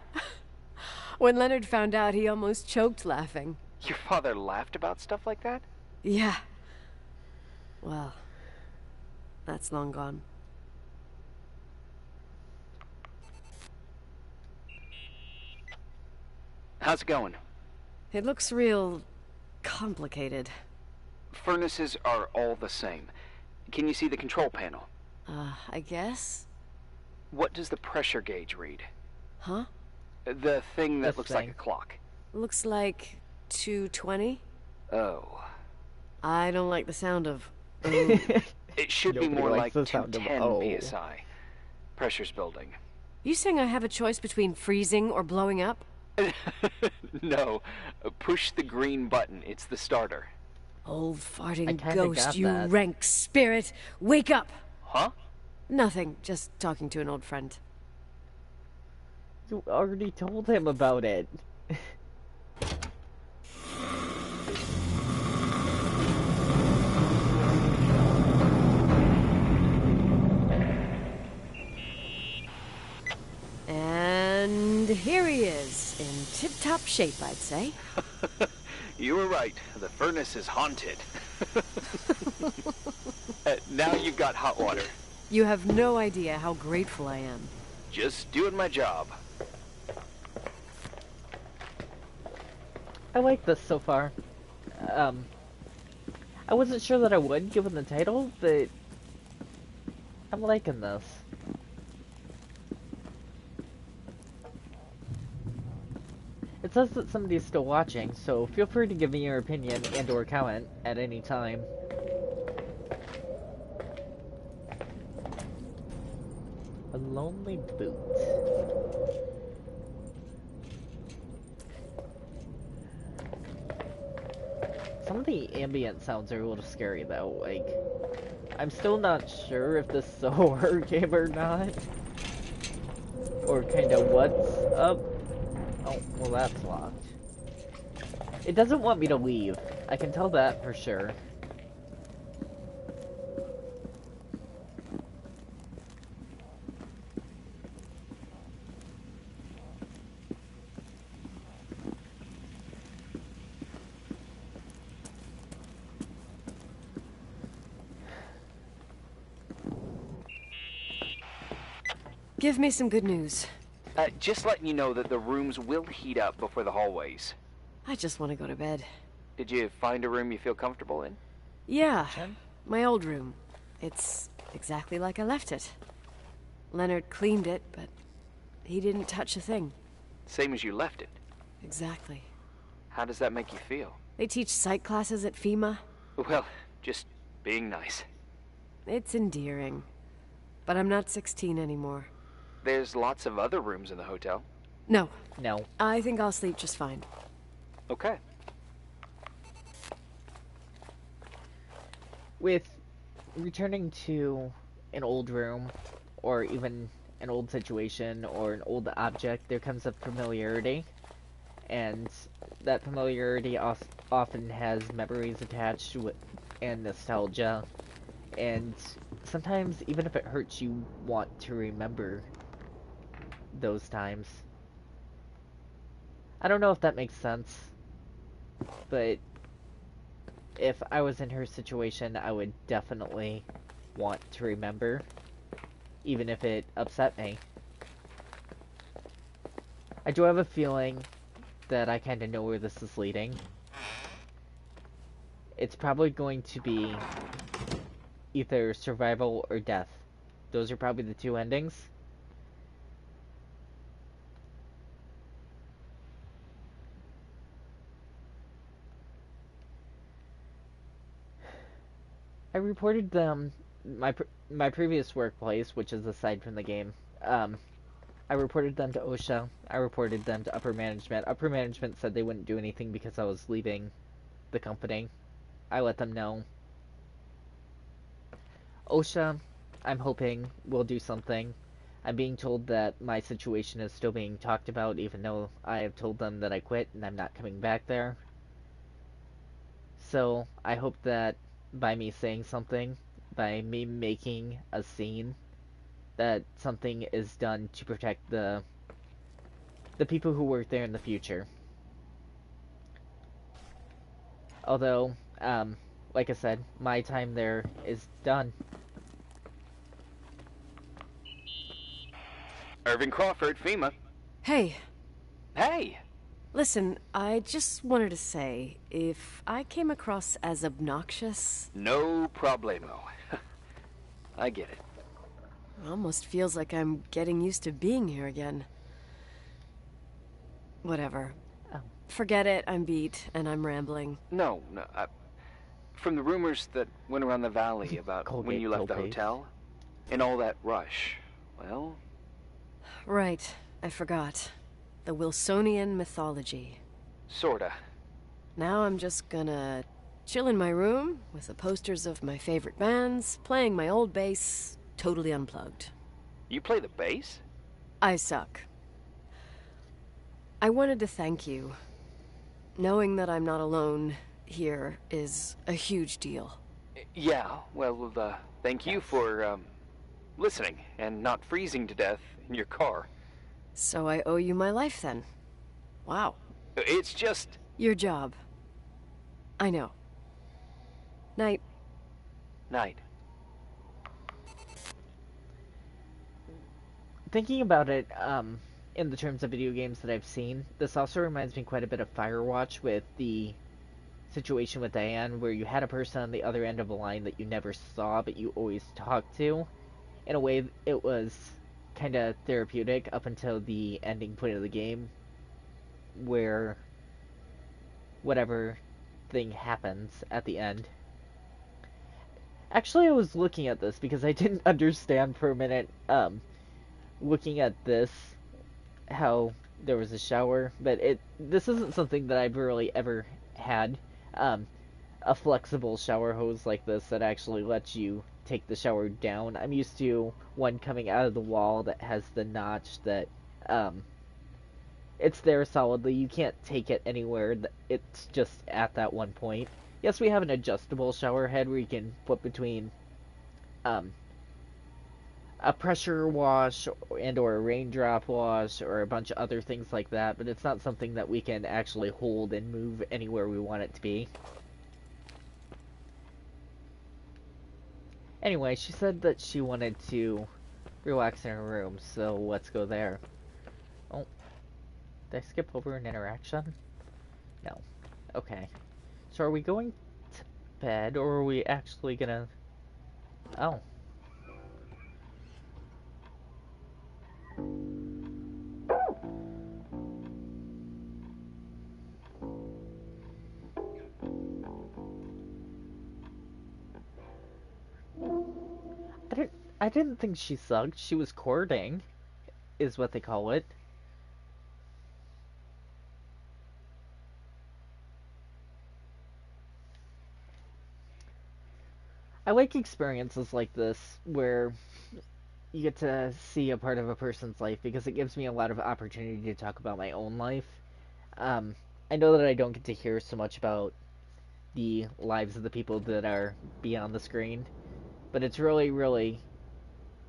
When Leonard found out, he almost choked laughing. Your father laughed about stuff like that? Yeah. Well, that's long gone. How's it going? It looks real complicated. Furnaces are all the same. Can you see the control panel? I guess? What does the pressure gauge read? Huh? The thing that This looks like thing. a clock. Looks like 220. Oh. I don't like the sound of... It should be Nobody more likes like the sound of 210 oh. psi. Pressure's building. You saying I have a choice between freezing or blowing up? No. Push the green button. It's the starter. Old I farting kinda ghost, got you that. rank spirit! Wake up! Huh? Nothing, just talking to an old friend. You already told him about it. And here he is, in tip-top shape, I'd say. You were right. The furnace is haunted. Now you've got hot water. You have no idea how grateful I am. Just doing my job. I like this so far. I wasn't sure that I would, given the title, but I'm liking this. It says that somebody's still watching, so feel free to give me your opinion and or comment at any time. A lonely boot. Some of the ambient sounds are a little scary though, like, I'm still not sure if this is a horror game or not. Or kinda what's up. Oh, well that's locked. It doesn't want me to leave. I can tell that for sure. Give me some good news. Just letting you know that the rooms will heat up before the hallways. I just want to go to bed. Did you find a room you feel comfortable in? Yeah, Jen? my old room. It's exactly like I left it. Leonard cleaned it, but he didn't touch a thing. Same as you left it. Exactly. How does that make you feel? They teach psych classes at FEMA. Well, just being nice. It's endearing. But I'm not 16 anymore. There's lots of other rooms in the hotel. No, No. I think I'll sleep just fine. Okay. With returning to an old room, or even an old situation, or an old object, there comes a familiarity. And that familiarity often has memories attached to it, and nostalgia. And sometimes, even if it hurts, you want to remember those times. I don't know if that makes sense, but if I was in her situation, I would definitely want to remember, even if it upset me. I do have a feeling that I kind of know where this is leading. It's probably going to be either survival or death. Those are probably the two endings. I reported them my previous workplace, which is aside from the game. I reported them to OSHA. I reported them to upper management. Upper management said they wouldn't do anything because I was leaving the company. I let them know. OSHA, I'm hoping, will do something. I'm being told that my situation is still being talked about, even though I have told them that I quit and I'm not coming back there. So, I hope that by me saying something, by me making a scene, that something is done to protect the people who work there in the future. Although, like I said, my time there is done. Irving Crawford, FEMA. Hey, Hey! listen, I just wanted to say, if I came across as obnoxious, No problemo. I get it. it almost feels like I'm getting used to being here again. Whatever. Oh. Forget it, I'm beat, and I'm rambling. No. From the rumors that went around the valley about when Colgate you left the Toll hotel, and all that rush, well, Right, I forgot. The Wilsonian mythology. sorta. Now I'm just gonna chill in my room with the posters of my favorite bands, playing my old bass, totally unplugged. You play the bass? I suck. I wanted to thank you. Knowing that I'm not alone here is a huge deal. Yeah, well, thank you for, listening and not freezing to death in your car. So I owe you my life then. Wow. It's just... Your job. I know. Night. Night. Thinking about it, in the terms of video games that I've seen, this also reminds me quite a bit of Firewatch with the situation with Diane, where you had a person on the other end of a line that you never saw, but you always talked to. In a way, it was kind of therapeutic up until the ending point of the game, where whatever thing happens at the end. Actually, I was looking at this because I didn't understand for a minute, looking at this, how there was a shower, but this isn't something that I've really ever had. A flexible shower hose like this that actually lets you take the shower down. I'm used to one coming out of the wall that has the notch that, it's there solidly. You can't take it anywhere. It's just at that one point. Yes, we have an adjustable shower head where you can flip between, a pressure wash and/or a raindrop wash or a bunch of other things like that, but it's not something that we can actually hold and move anywhere we want it to be. Anyway, she said that she wanted to relax in her room, so let's go there. Oh, did I skip over an interaction? No. Okay. So are we going to bed, or are we actually gonna... Oh. I didn't think she sucked. She was courting, is what they call it. I like experiences like this where you get to see a part of a person's life because it gives me a lot of opportunity to talk about my own life. I know that I don't get to hear so much about the lives of the people that are beyond the screen, but it's really, really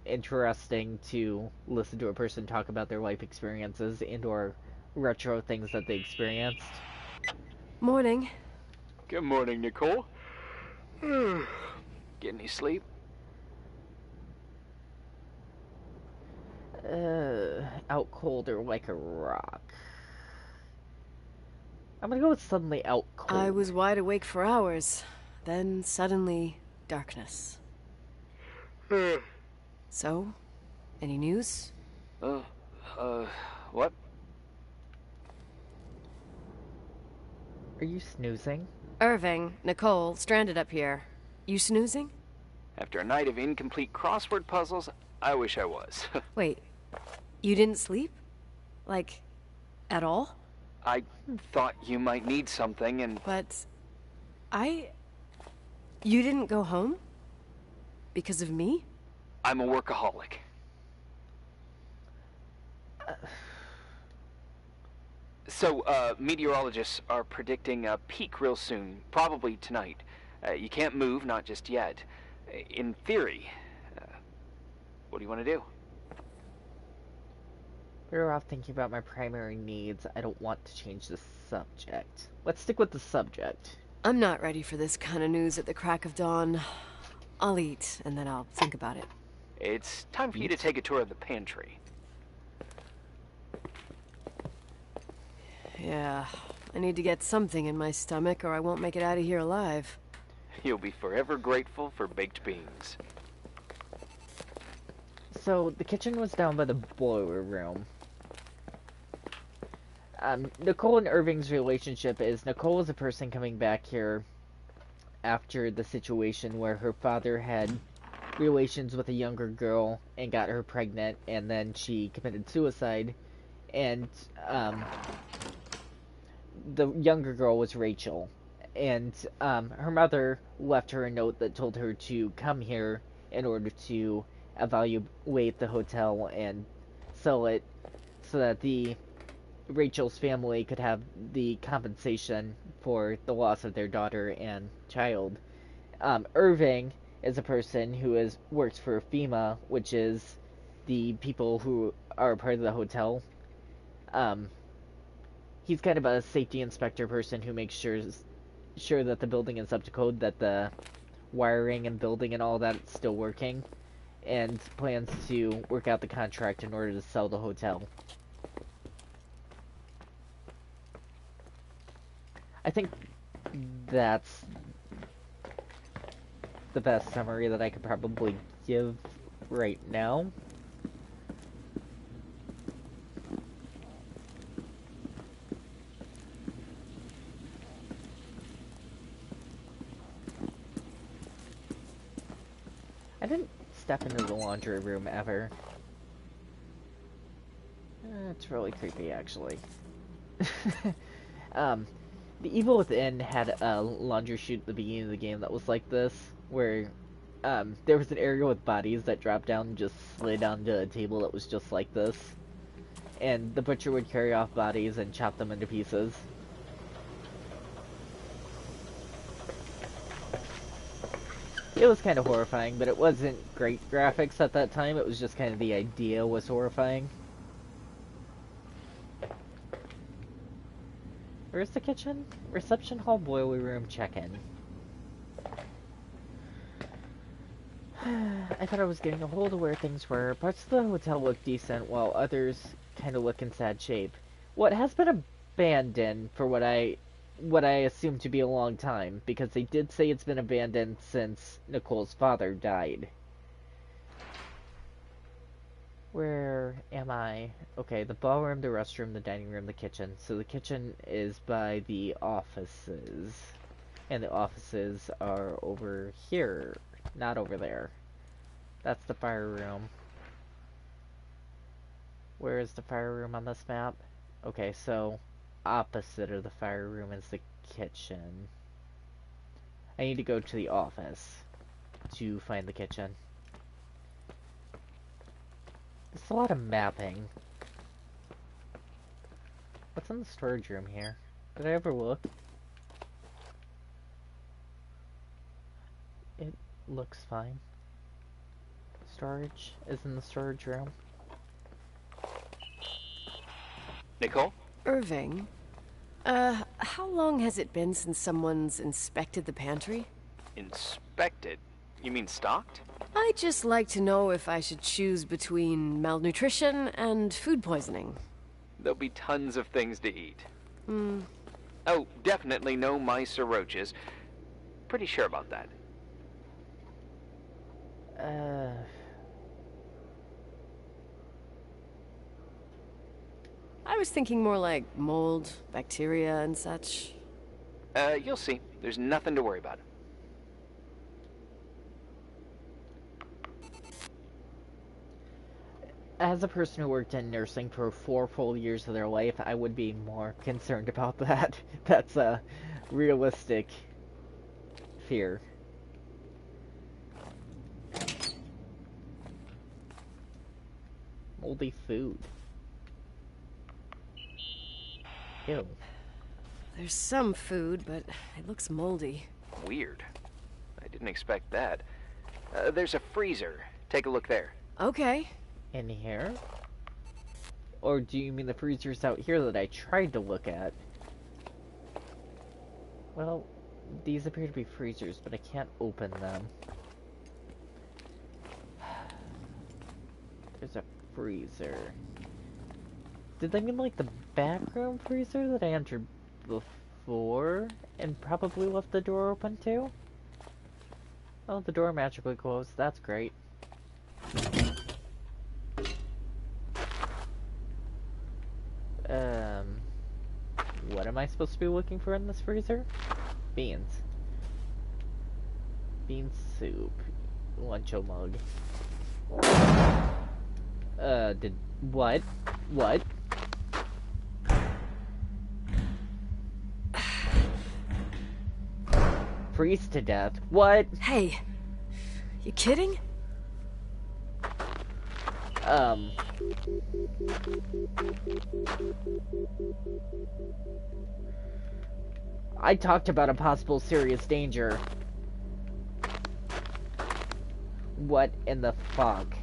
interesting to listen to a person talk about their life experiences and/or retro things that they experienced. Morning. Good morning, Nicole. Get any sleep? Out cold or like a rock. I'm gonna go with suddenly out cold. I was wide awake for hours. Then suddenly, darkness. So, any news? What? Are you snoozing? Irving, Nicole, stranded up here. You snoozing? After a night of incomplete crossword puzzles, I wish I was. Wait, you didn't sleep? Like, at all? I thought you might need something, and... But... You didn't go home? Because of me? I'm a workaholic. So, meteorologists are predicting a peak real soon, probably tonight. You can't move, not just yet. In theory, what do you want to do? Better off thinking about my primary needs. I don't want to change the subject. Let's stick with the subject. I'm not ready for this kind of news at the crack of dawn. I'll eat, and then I'll think about it. It's time for you to take a tour of the pantry. Yeah, I need to get something in my stomach or I won't make it out of here alive. You'll be forever grateful for baked beans. So, the kitchen was down by the boiler room. Nicole and Irving's relationship is Nicole is a person coming back here after the situation where her father had relations with a younger girl and got her pregnant, and then she committed suicide, and the younger girl was Rachel, and her mother left her a note that told her to come here in order to evaluate the hotel and sell it so that Rachel's family could have the compensation for the loss of their daughter and child. Irving is a person who works for FEMA, which is the people who are a part of the hotel. He's kind of a safety inspector person who makes sure that the building is up to code, that the wiring and building and all that is still working, and plans to work out the contract in order to sell the hotel. I think that's the best summary that I could probably give right now. I didn't step into the laundry room ever. It's really creepy, actually. The Evil Within had a laundry chute at the beginning of the game that was like this, where there was an area with bodies that dropped down and just slid onto a table that was just like this. And the butcher would carry off bodies and chop them into pieces. It was kind of horrifying, but it wasn't great graphics at that time. It was just kind of the idea was horrifying. Where's the kitchen? Reception hall, boiler room, check-in. I thought I was getting a hold of where things were. Parts of the hotel look decent, while others kind of look in sad shape. What has been abandoned, for what I what I assume to be a long time, because they did say it's been abandoned since Nicole's father died. Where am I? Okay, the ballroom, the restroom, the dining room, the kitchen. So the kitchen is by the offices. And the offices are over here, not over there. That's the fire room. Where is the fire room on this map? Okay, so opposite of the fire room is the kitchen. I need to go to the office to find the kitchen. It's a lot of mapping. What's in the storage room here? Did I ever look? It looks fine. Storage is in the storage room. Nicole? Irving, how long has it been since someone's inspected the pantry? Inspected? You mean stocked? I'd just like to know if I should choose between malnutrition and food poisoning. There'll be tons of things to eat. Oh, definitely no mice or roaches. Pretty sure about that. I was thinking more like mold, bacteria, and such. You'll see. There's nothing to worry about. As a person who worked in nursing for 4 full years of their life, I would be more concerned about that. That's a realistic fear. Moldy food. Ew. There's some food, but it looks moldy. Weird. I didn't expect that. There's a freezer. Take a look there. Okay. In here? Or do you mean the freezers out here that I tried to look at? Well, these appear to be freezers, but I can't open them. There's a freezer. Did they mean like the backroom freezer that I entered before and probably left the door open too? Oh, the door magically closed. That's great. What am I supposed to be looking for in this freezer? Beans. Bean soup. Luncho mug. What? What? Freeze to death. What? Hey, you kidding? I talked about a possible serious danger. What in the fuck?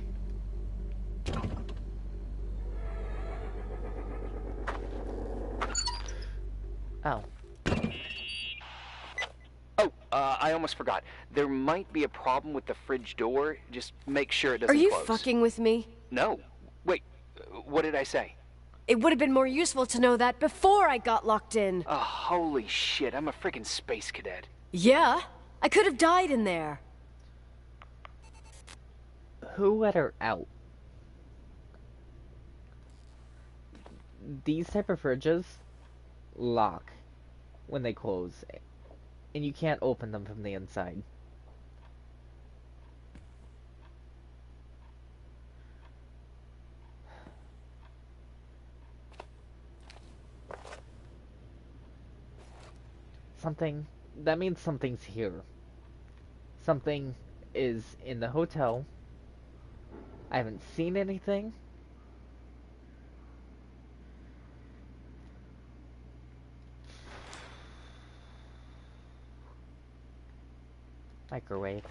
Oh. Oh, I almost forgot. There might be a problem with the fridge door. Just make sure it doesn't Are you close. fucking with me? No. Wait, what did I say? It would have been more useful to know that before I got locked in. Oh, holy shit, I'm a freaking space cadet. Yeah, I could have died in there. Who let her out? These type of fridges lock when they close, and you can't open them from the inside. Something, that means something's here. Something is in the hotel. I haven't seen anything. Microwave.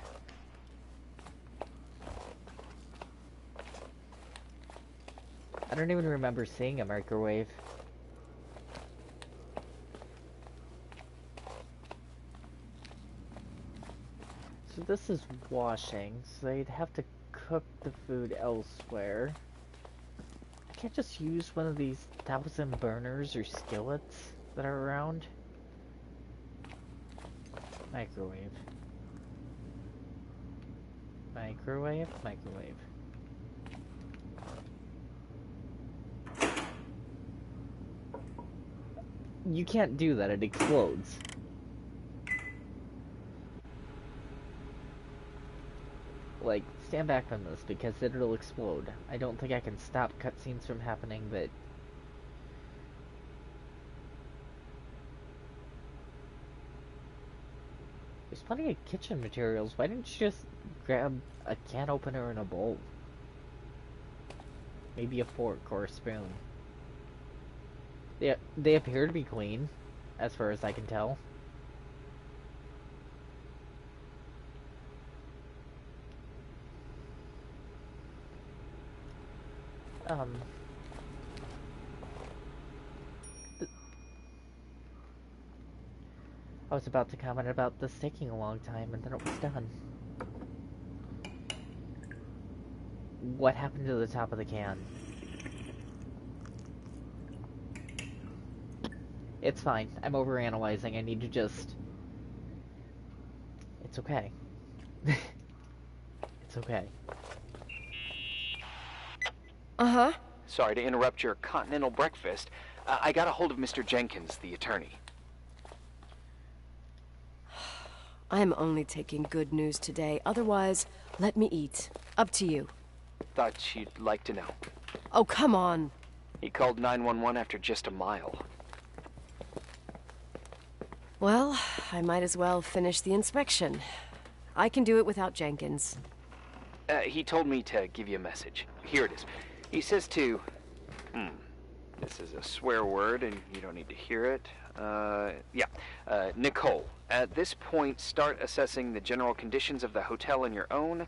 I don't even remember seeing a microwave. So this is washing, so they'd have to cook the food elsewhere. I can't just use one of these 1,000 burners or skillets that are around. Microwave. Microwave, microwave. You can't do that, it explodes. Like, stand back from this because it'll explode. I don't think I can stop cutscenes from happening, but... There's plenty of kitchen materials. Why didn't you just grab a can opener and a bowl? Maybe a fork or a spoon. They appear to be clean, as far as I can tell. I was about to comment about this taking a long time, and then it was done. What happened to the top of the can? It's fine. I'm overanalyzing. I need to just... It's okay. It's okay. Uh-huh. Sorry to interrupt your continental breakfast. I got a hold of Mr. Jenkins, the attorney. I'm only taking good news today. Otherwise, let me eat. Up to you. Thought you'd like to know. Oh, come on. He called 911 after just a mile. Well, I might as well finish the inspection. I can do it without Jenkins. He told me to give you a message. Here it is. He says to... This is a swear word, and you don't need to hear it. Nicole, at this point, start assessing the general conditions of the hotel on your own.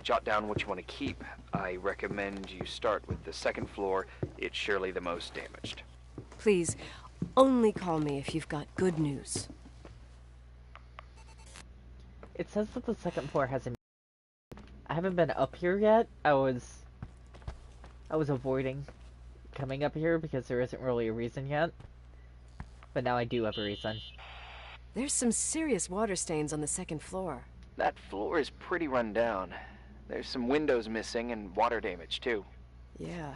Jot down what you want to keep. I recommend you start with the second floor. It's surely the most damaged. Please, only call me if you've got good news. It says that the second floor hasn't... I haven't been up here yet. I was avoiding coming up here because there isn't really a reason yet. But now I do have a reason. There's some serious water stains on the second floor. That floor is pretty run down. There's some windows missing and water damage, too. Yeah.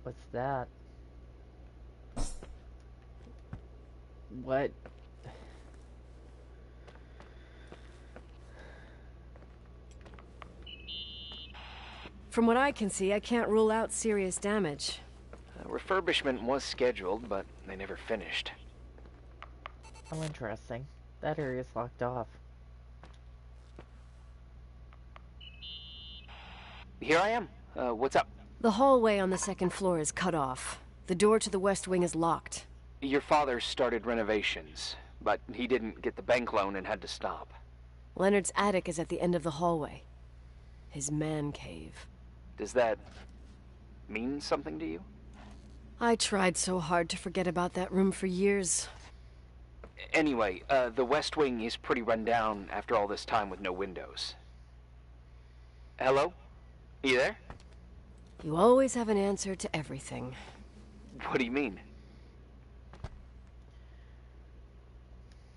What's that? What? From what I can see, I can't rule out serious damage. Refurbishment was scheduled, but they never finished. Oh, interesting. That area's locked off. Here I am. What's up? The hallway on the second floor is cut off. The door to the west wing is locked. Your father started renovations, but he didn't get the bank loan and had to stop. Leonard's attic is at the end of the hallway. His man cave. Does that mean something to you? I tried so hard to forget about that room for years. Anyway, the west wing is pretty run down after all this time with no windows. Hello? You there? You always have an answer to everything. What do you mean?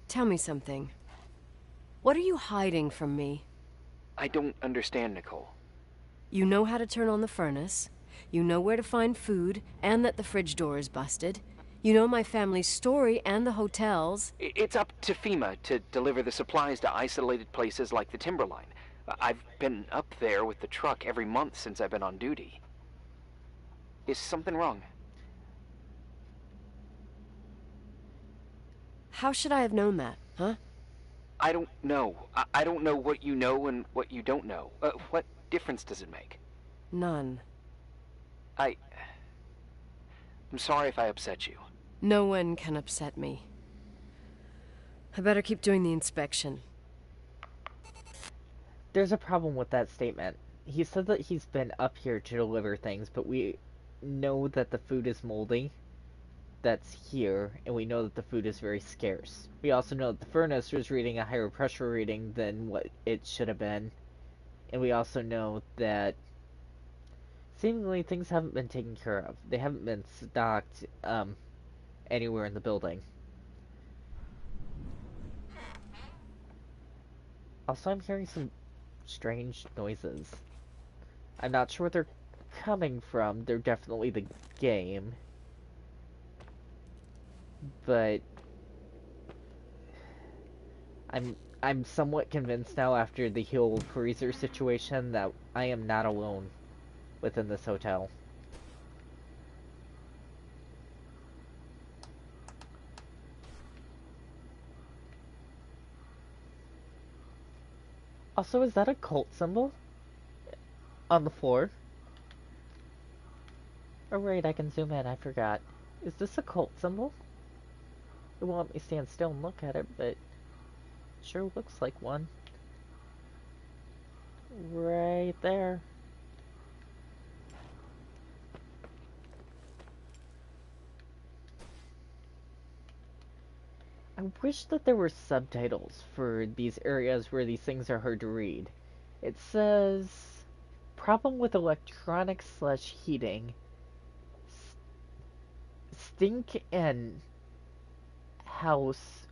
Tell me something. What are you hiding from me? I don't understand, Nicole. You know how to turn on the furnace. You know where to find food, and that the fridge door is busted. You know my family's story and the hotel's. It's up to FEMA to deliver the supplies to isolated places like the Timberline. I've been up there with the truck every month since I've been on duty. Is something wrong? How should I have known that, huh? I don't know. I don't know what you know and what you don't know. What difference does it make? None. I'm sorry if I upset you. No one can upset me. I better keep doing the inspection. There's a problem with that statement. He said that he's been up here to deliver things, but we know that the food is moldy. that's here, and we know that the food is very scarce. We also know that the furnace was reading a higher pressure reading than what it should have been. And we also know that seemingly things haven't been taken care of. They haven't been stocked anywhere in the building. Also, I'm hearing some strange noises. I'm not sure what they're coming from. They're definitely the game. But I'm somewhat convinced now after the Heal Freezer situation that I am not alone within this hotel. Also, is that a cult symbol? On the floor? Oh right, I can zoom in, I forgot. Is this a cult symbol? It won't let me stand still and look at it, but it sure looks like one. Right there. I wish that there were subtitles for these areas where these things are hard to read. It says, problem with electronics/heating. Stink and house.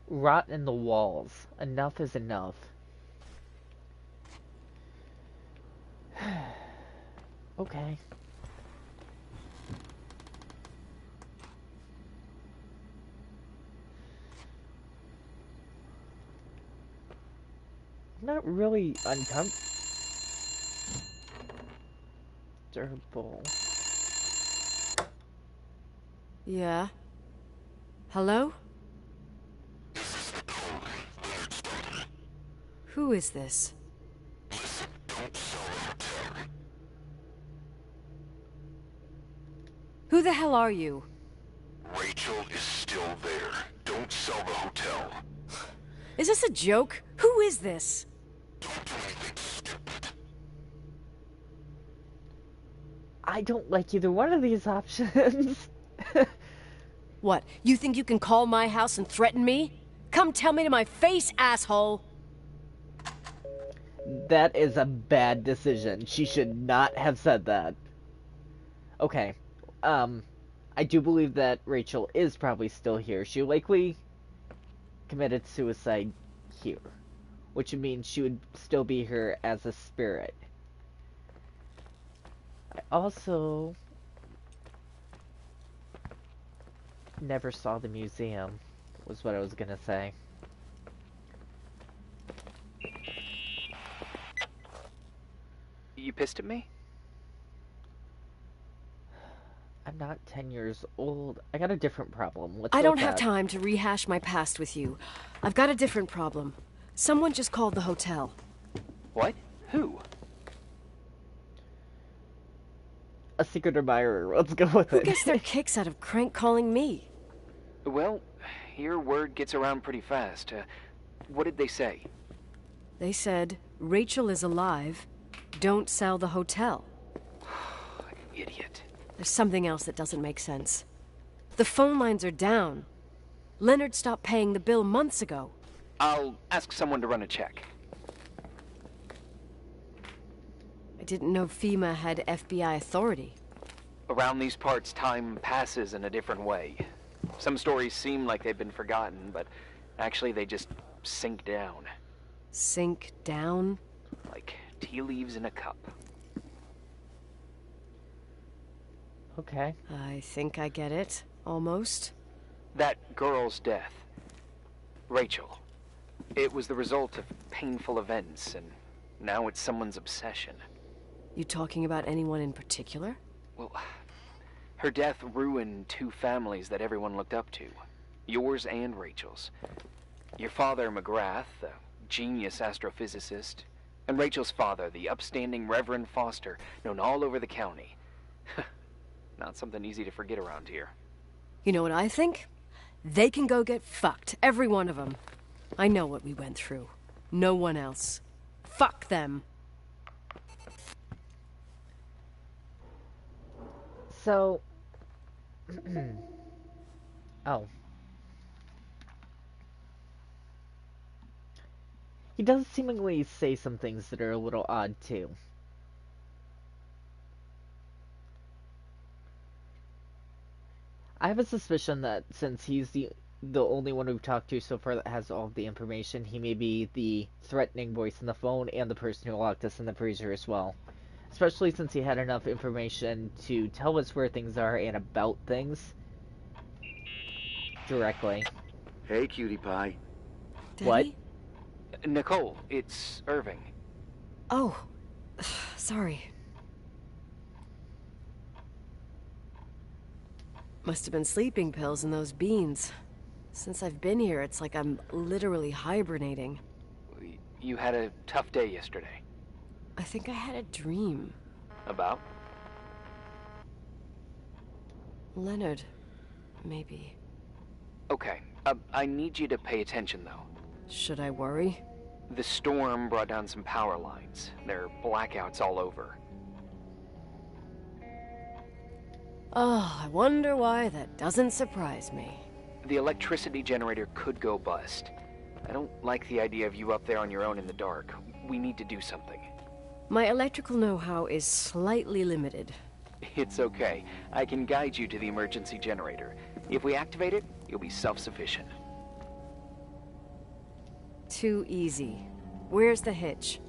Rot in the walls. Enough is enough. Okay. I'm not really uncomfortable. Yeah. Hello? Who is this? Who the hell are you? Rachel is still there. Don't sell the hotel. Is this a joke? Who is this? Don't do anything stupid. I don't like either one of these options. What, you think you can call my house and threaten me? Come tell me to my face, asshole! That is a bad decision. She should not have said that. Okay. I do believe that Rachel is probably still here. She likely committed suicide here, which would mean she would still be here as a spirit. I also never saw the museum, was what I was gonna say. You pissed at me? I'm not 10 years old. I got a different problem. I don't have time to rehash my past with you. I've got a different problem. Someone just called the hotel. What? Who? A secret admirer. Let's go with Who it. gets their kicks out of crank calling me? Well, here word gets around pretty fast. What did they say? They said, Rachel is alive. Don't sell the hotel. Idiot. There's something else that doesn't make sense. The phone lines are down. Leonard stopped paying the bill months ago. I'll ask someone to run a check. I didn't know FEMA had FBI authority. Around these parts, time passes in a different way. Some stories seem like they've been forgotten, but actually they just sink down. Sink down? Like tea leaves in a cup. Okay. I think I get it. Almost. That girl's death. Rachel. It was the result of painful events, and now it's someone's obsession. You talking about anyone in particular? Well, her death ruined two families that everyone looked up to. Yours and Rachel's. Your father, McGrath, a genius astrophysicist, and Rachel's father, the upstanding Reverend Foster, known all over the county. Not something easy to forget around here. You know what I think? They can go get fucked, every one of them. I know what we went through. No one else. Fuck them. So, Oh. He does seemingly say some things that are a little odd, too. I have a suspicion that since he's the only one we've talked to so far that has all of the information, he may be the threatening voice in the phone and the person who locked us in the freezer as well. Especially since he had enough information to tell us where things are and about things directly. Hey, cutie pie. What? Daddy? Nicole, it's Irving. Oh, sorry. Must have been sleeping pills in those beans. Since I've been here, it's like I'm literally hibernating. You had a tough day yesterday. I think I had a dream. About? Leonard, maybe. Okay, I need you to pay attention, though. Should I worry? The storm brought down some power lines. There are blackouts all over. Oh, I wonder why that doesn't surprise me. The electricity generator could go bust. I don't like the idea of you up there on your own in the dark. We need to do something. My electrical know-how is slightly limited. It's okay. I can guide you to the emergency generator. If we activate it, you'll be self-sufficient. Too easy. Where's the hitch?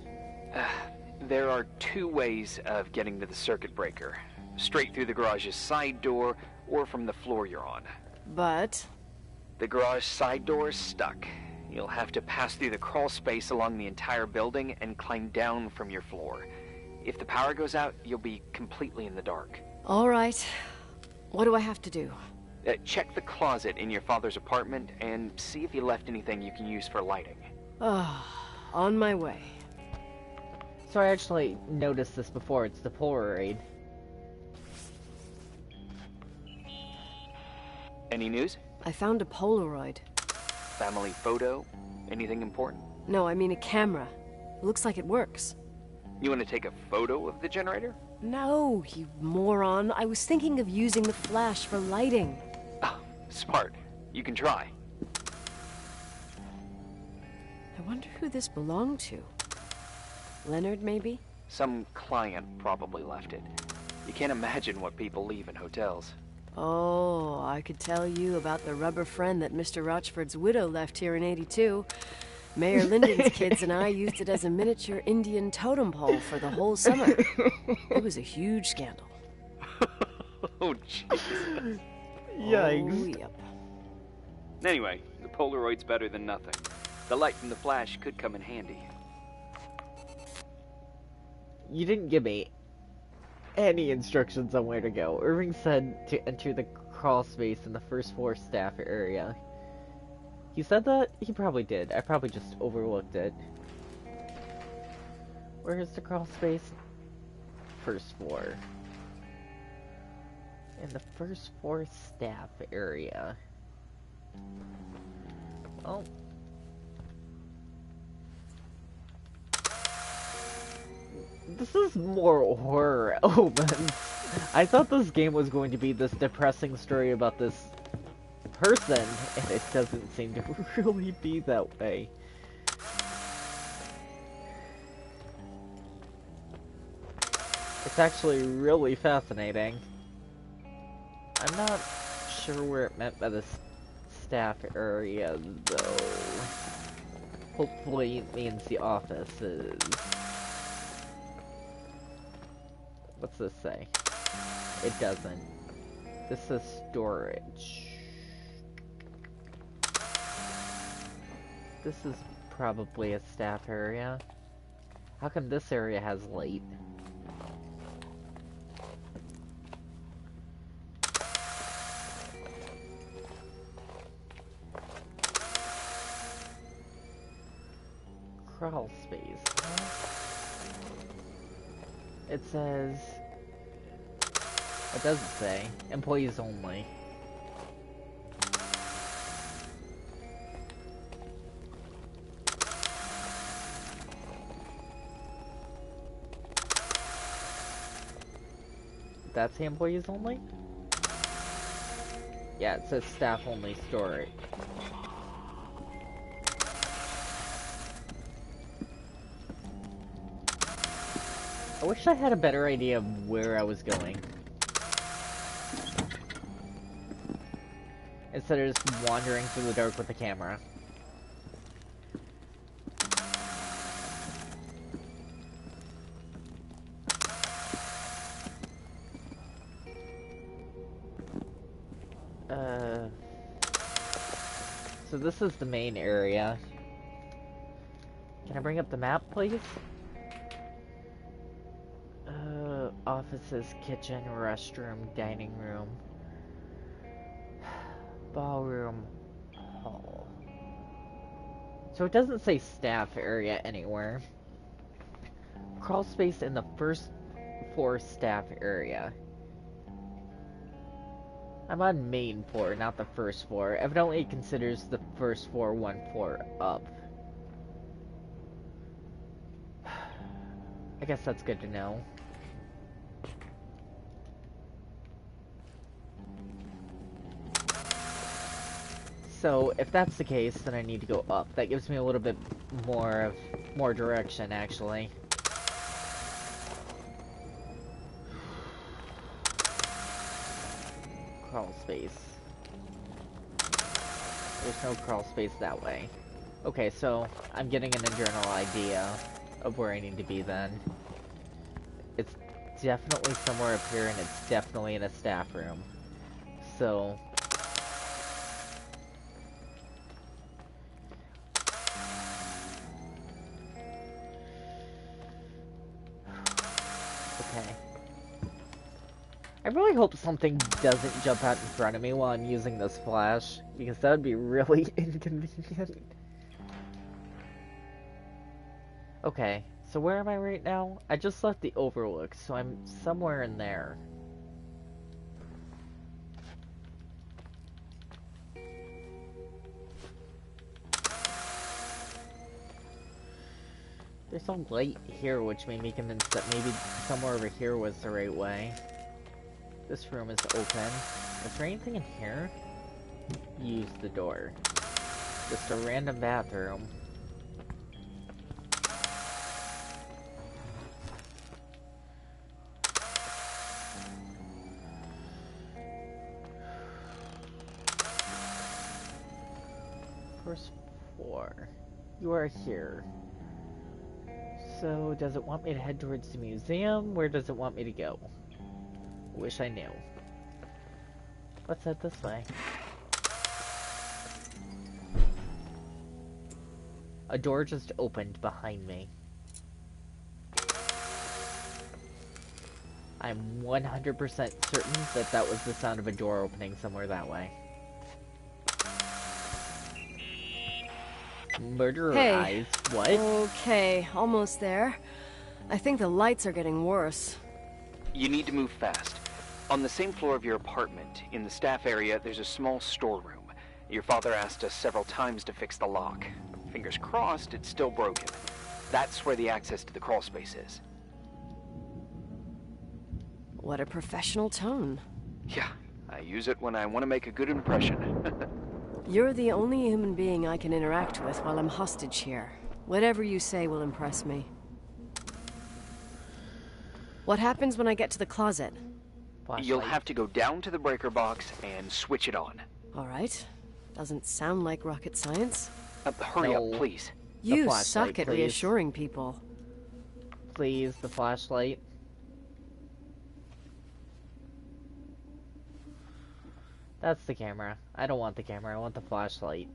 There are two ways of getting to the circuit breaker. Straight through the garage's side door, or from the floor you're on. But... The garage side door is stuck. You'll have to pass through the crawl space along the entire building and climb down from your floor. If the power goes out, you'll be completely in the dark. all right. What do I have to do? Check the closet in your father's apartment and see if he left anything you can use for lighting. On my way. So I actually noticed this before. It's the Polaroid. Any news? I found a Polaroid. Family photo? Anything important? No, I mean a camera. Looks like it works. You want to take a photo of the generator? No, you moron. I was thinking of using the flash for lighting. Oh, smart. You can try. I wonder who this belonged to. Leonard, maybe? Some client probably left it. You can't imagine what people leave in hotels. Oh, I could tell you about the rubber friend that Mr. Rochford's widow left here in '82. Mayor Linden's kids and I used it as a miniature Indian totem pole for the whole summer. It was a huge scandal. Oh, jeez. Yikes. Oh, yep. Anyway, the Polaroid's better than nothing. The light from the flash could come in handy. You didn't give me any instructions on where to go. Irving said to enter the crawl space in the first floor staff area. He said that? He probably did. I probably just overlooked it. Where is the crawl space? First floor. In the first floor staff area. Oh. This is more horror omens. I thought this game was going to be this depressing story about this person, and it doesn't seem to really be that way. It's actually really fascinating. I'm not sure where it meant by the staff area, though. Hopefully it means the offices. What's this say? It doesn't. This says storage. This is probably a staff area. How come this area has light? Crawl space. It says... It doesn't say. Employees only. That's the employees only? Yeah, it says staff only storage. I wish I had a better idea of where I was going. Instead of just wandering through the dark with the camera. So this is the main area. Can I bring up the map, please? Offices, kitchen, restroom, dining room, ballroom, hall. So it doesn't say staff area anywhere. Crawl space in the first floor staff area. I'm on main floor, not the first floor. Evidently it considers the first floor one floor up. I guess that's good to know. So, if that's the case, then I need to go up. That gives me a little bit more direction, actually. Crawl space. There's no crawl space that way. Okay, so I'm getting a general idea of where I need to be then. It's definitely somewhere up here, and it's definitely in a staff room. So... okay. I really hope something doesn't jump out in front of me while I'm using this flash, because that would be really inconvenient. Okay, so where am I right now? I just left the Overlook, so I'm somewhere in there. There's some light here, which made me convinced that maybe somewhere over here was the right way. This room is open. Is there anything in here? Use the door. Just a random bathroom. First floor. You are here. So, does it want me to head towards the museum? Where does it want me to go? Wish I knew. Let's head this way. A door just opened behind me. I'm 100% certain that that was the sound of a door opening somewhere that way. Murderer eyes. What? Okay, almost there. I think the lights are getting worse. You need to move fast. On the same floor of your apartment, in the staff area, there's a small storeroom. Your father asked us several times to fix the lock. Fingers crossed, it's still broken. That's where the access to the crawl space is. What a professional tone. Yeah, I use it when I want to make a good impression. You're the only human being I can interact with while I'm hostage here. Whatever you say will impress me. What happens when I get to the closet? Flashlight. You'll have to go down to the breaker box and switch it on. All right. Doesn't sound like rocket science. Hurry up, please. You flashlight, suck at please. reassuring people. Please, the flashlight. That's the camera. I don't want the camera, I want the flashlight.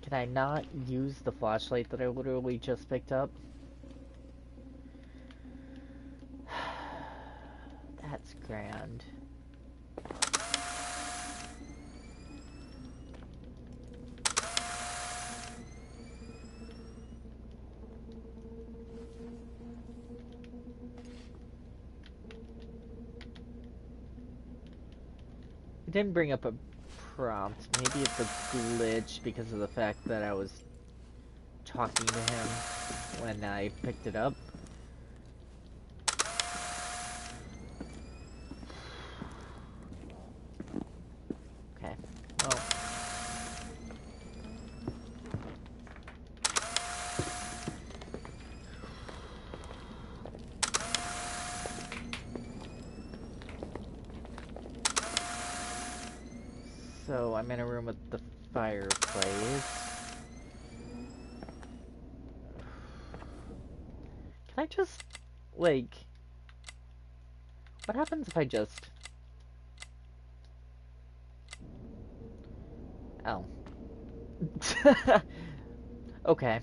Can I not use the flashlight that I literally just picked up? That's grand. It didn't bring up a prompt. Maybe it's a glitch because of the fact that I was talking to him when I picked it up. So I'm in a room with the fireplace. Can I just, like... What happens if I just... Oh. Okay.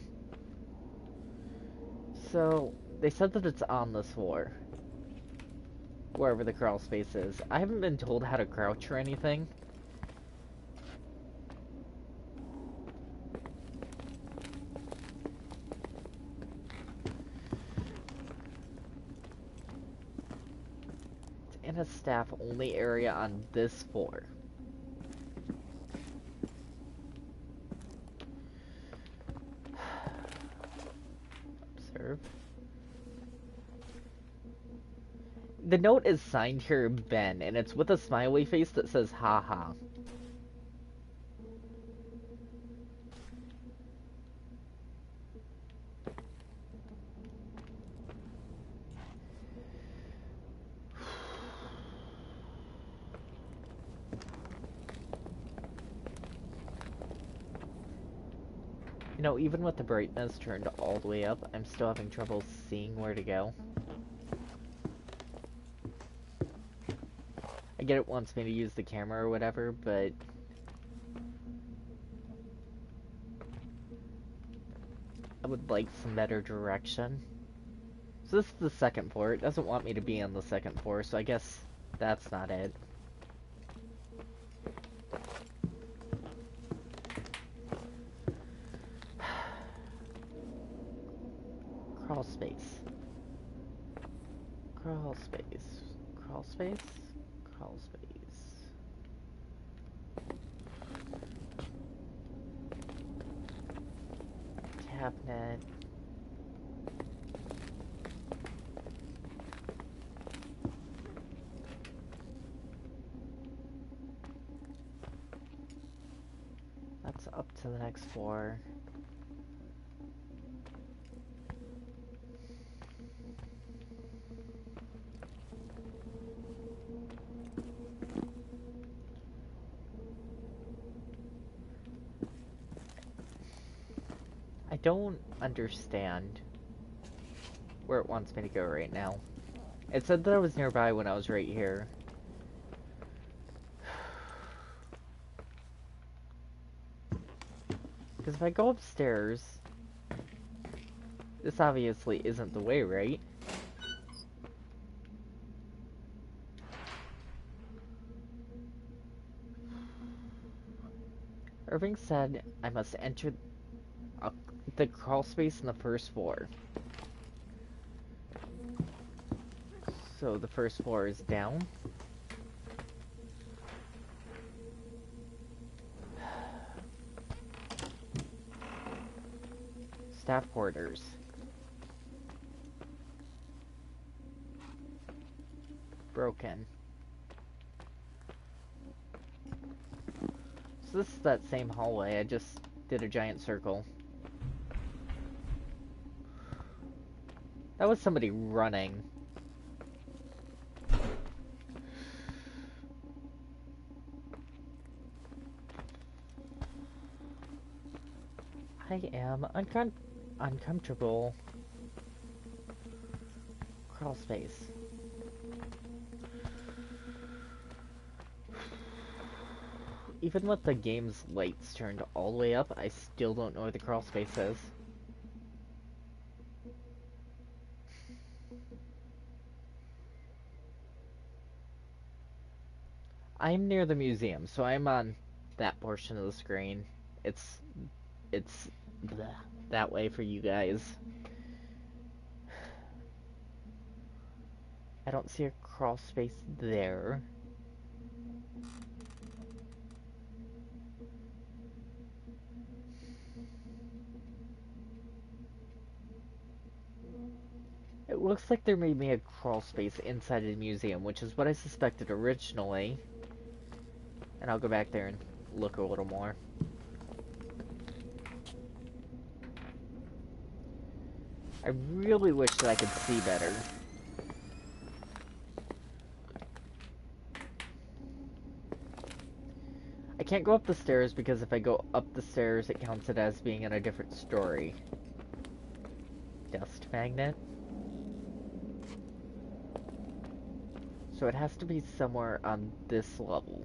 So, they said that it's on this floor. Wherever the crawl space is. I haven't been told how to crouch or anything. It's in a staff-only area on this floor. Observe. The note is signed here Ben, and it's with a smiley face that says haha. You know, even with the brightness turned all the way up, I'm still having trouble seeing where to go. I get it wants me to use the camera or whatever, but... I would like some better direction. So this is the second floor. It doesn't want me to be on the second floor, so I guess that's not it. Crawl space. Crawl space. Crawl space? Crawl space. Cabinet. That's up to the next floor. I don't understand where it wants me to go right now. It said that I was nearby when I was right here. Because if I go upstairs, this obviously isn't the way, right? Irving said I must enter the crawl space in the first floor. So the first floor is down. Staff quarters. Broken. So this is that same hallway, I just did a giant circle. That was somebody running. I am uncomfortable. Crawl space. Even with the game's lights turned all the way up, I still don't know where the crawl space is. I'm near the museum, so I'm on that portion of the screen. It's bleh, that way for you guys. I don't see a crawl space there. It looks like there may be a crawl space inside the museum, which is what I suspected originally. And I'll go back there and look a little more. I really wish that I could see better. I can't go up the stairs because if I go up the stairs, it counts it as being in a different story. Dust magnet. So it has to be somewhere on this level.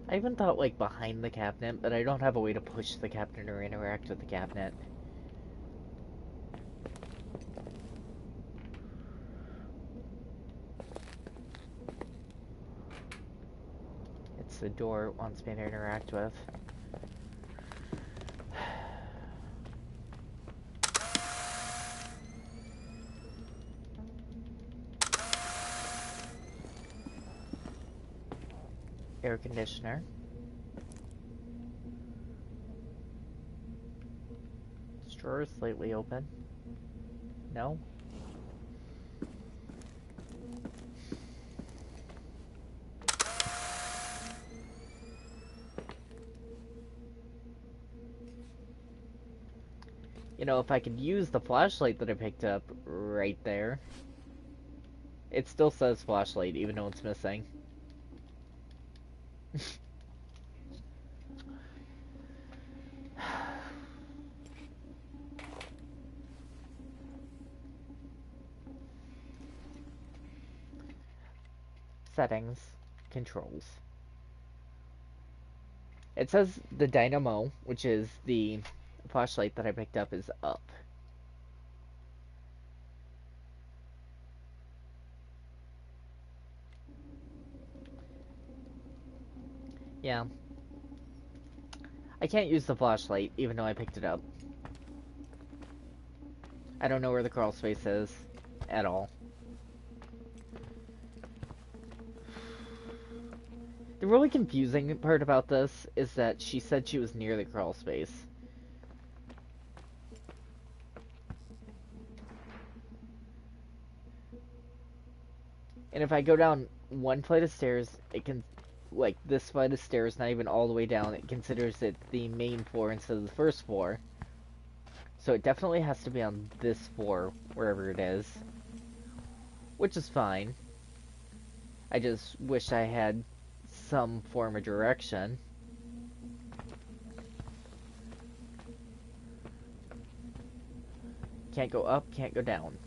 I even thought, like, behind the cabinet, but I don't have a way to push the cabinet or interact with the cabinet. It's the door it wants me to interact with. Air conditioner. This drawer is slightly open. No? You know, if I could use the flashlight that I picked up right there. It still says flashlight, even though it's missing. Settings, controls. It says the dynamo, which is the flashlight that I picked up, is up. Yeah. I can't use the flashlight, even though I picked it up. I don't know where the crawl space is, at all. The really confusing part about this is that she said she was near the crawl space. And if I go down one flight of stairs, it can, like, this flight of stairs, not even all the way down, it considers it the main floor instead of the first floor. So it definitely has to be on this floor, wherever it is. Which is fine. I just wish I had some form of direction. Can't go up, can't go down.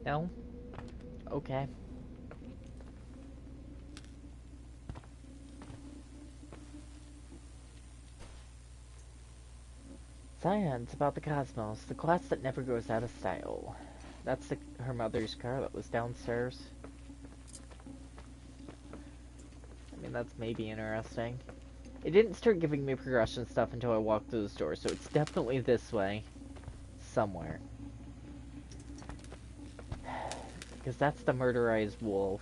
No? Okay. Science about the cosmos, the class that never goes out of style. That's her mother's car that was downstairs. I mean, that's maybe interesting. It didn't start giving me progression stuff until I walked through the store, so it's definitely this way. Somewhere. Because that's the murderized wolf.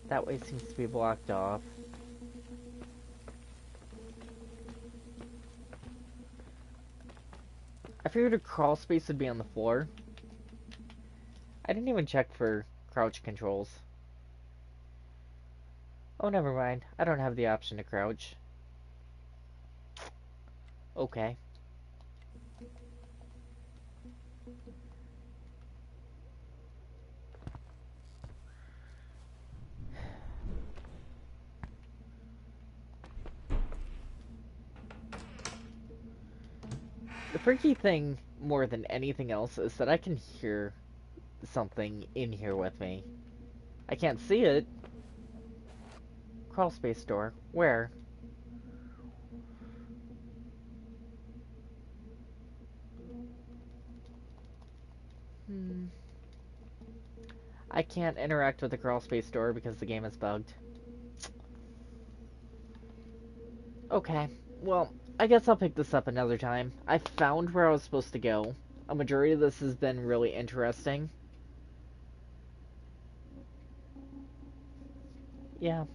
That way seems to be blocked off. I figured a crawl space would be on the floor. I didn't even check for crouch controls. Oh, never mind. I don't have the option to crouch. Okay. The freaky thing, more than anything else, is that I can hear something in here with me. I can't see it. Crawl space door. Where? I can't interact with the crawl space door because the game is bugged. Okay, well, I guess I'll pick this up another time. I found where I was supposed to go. A majority of this has been really interesting. Yeah.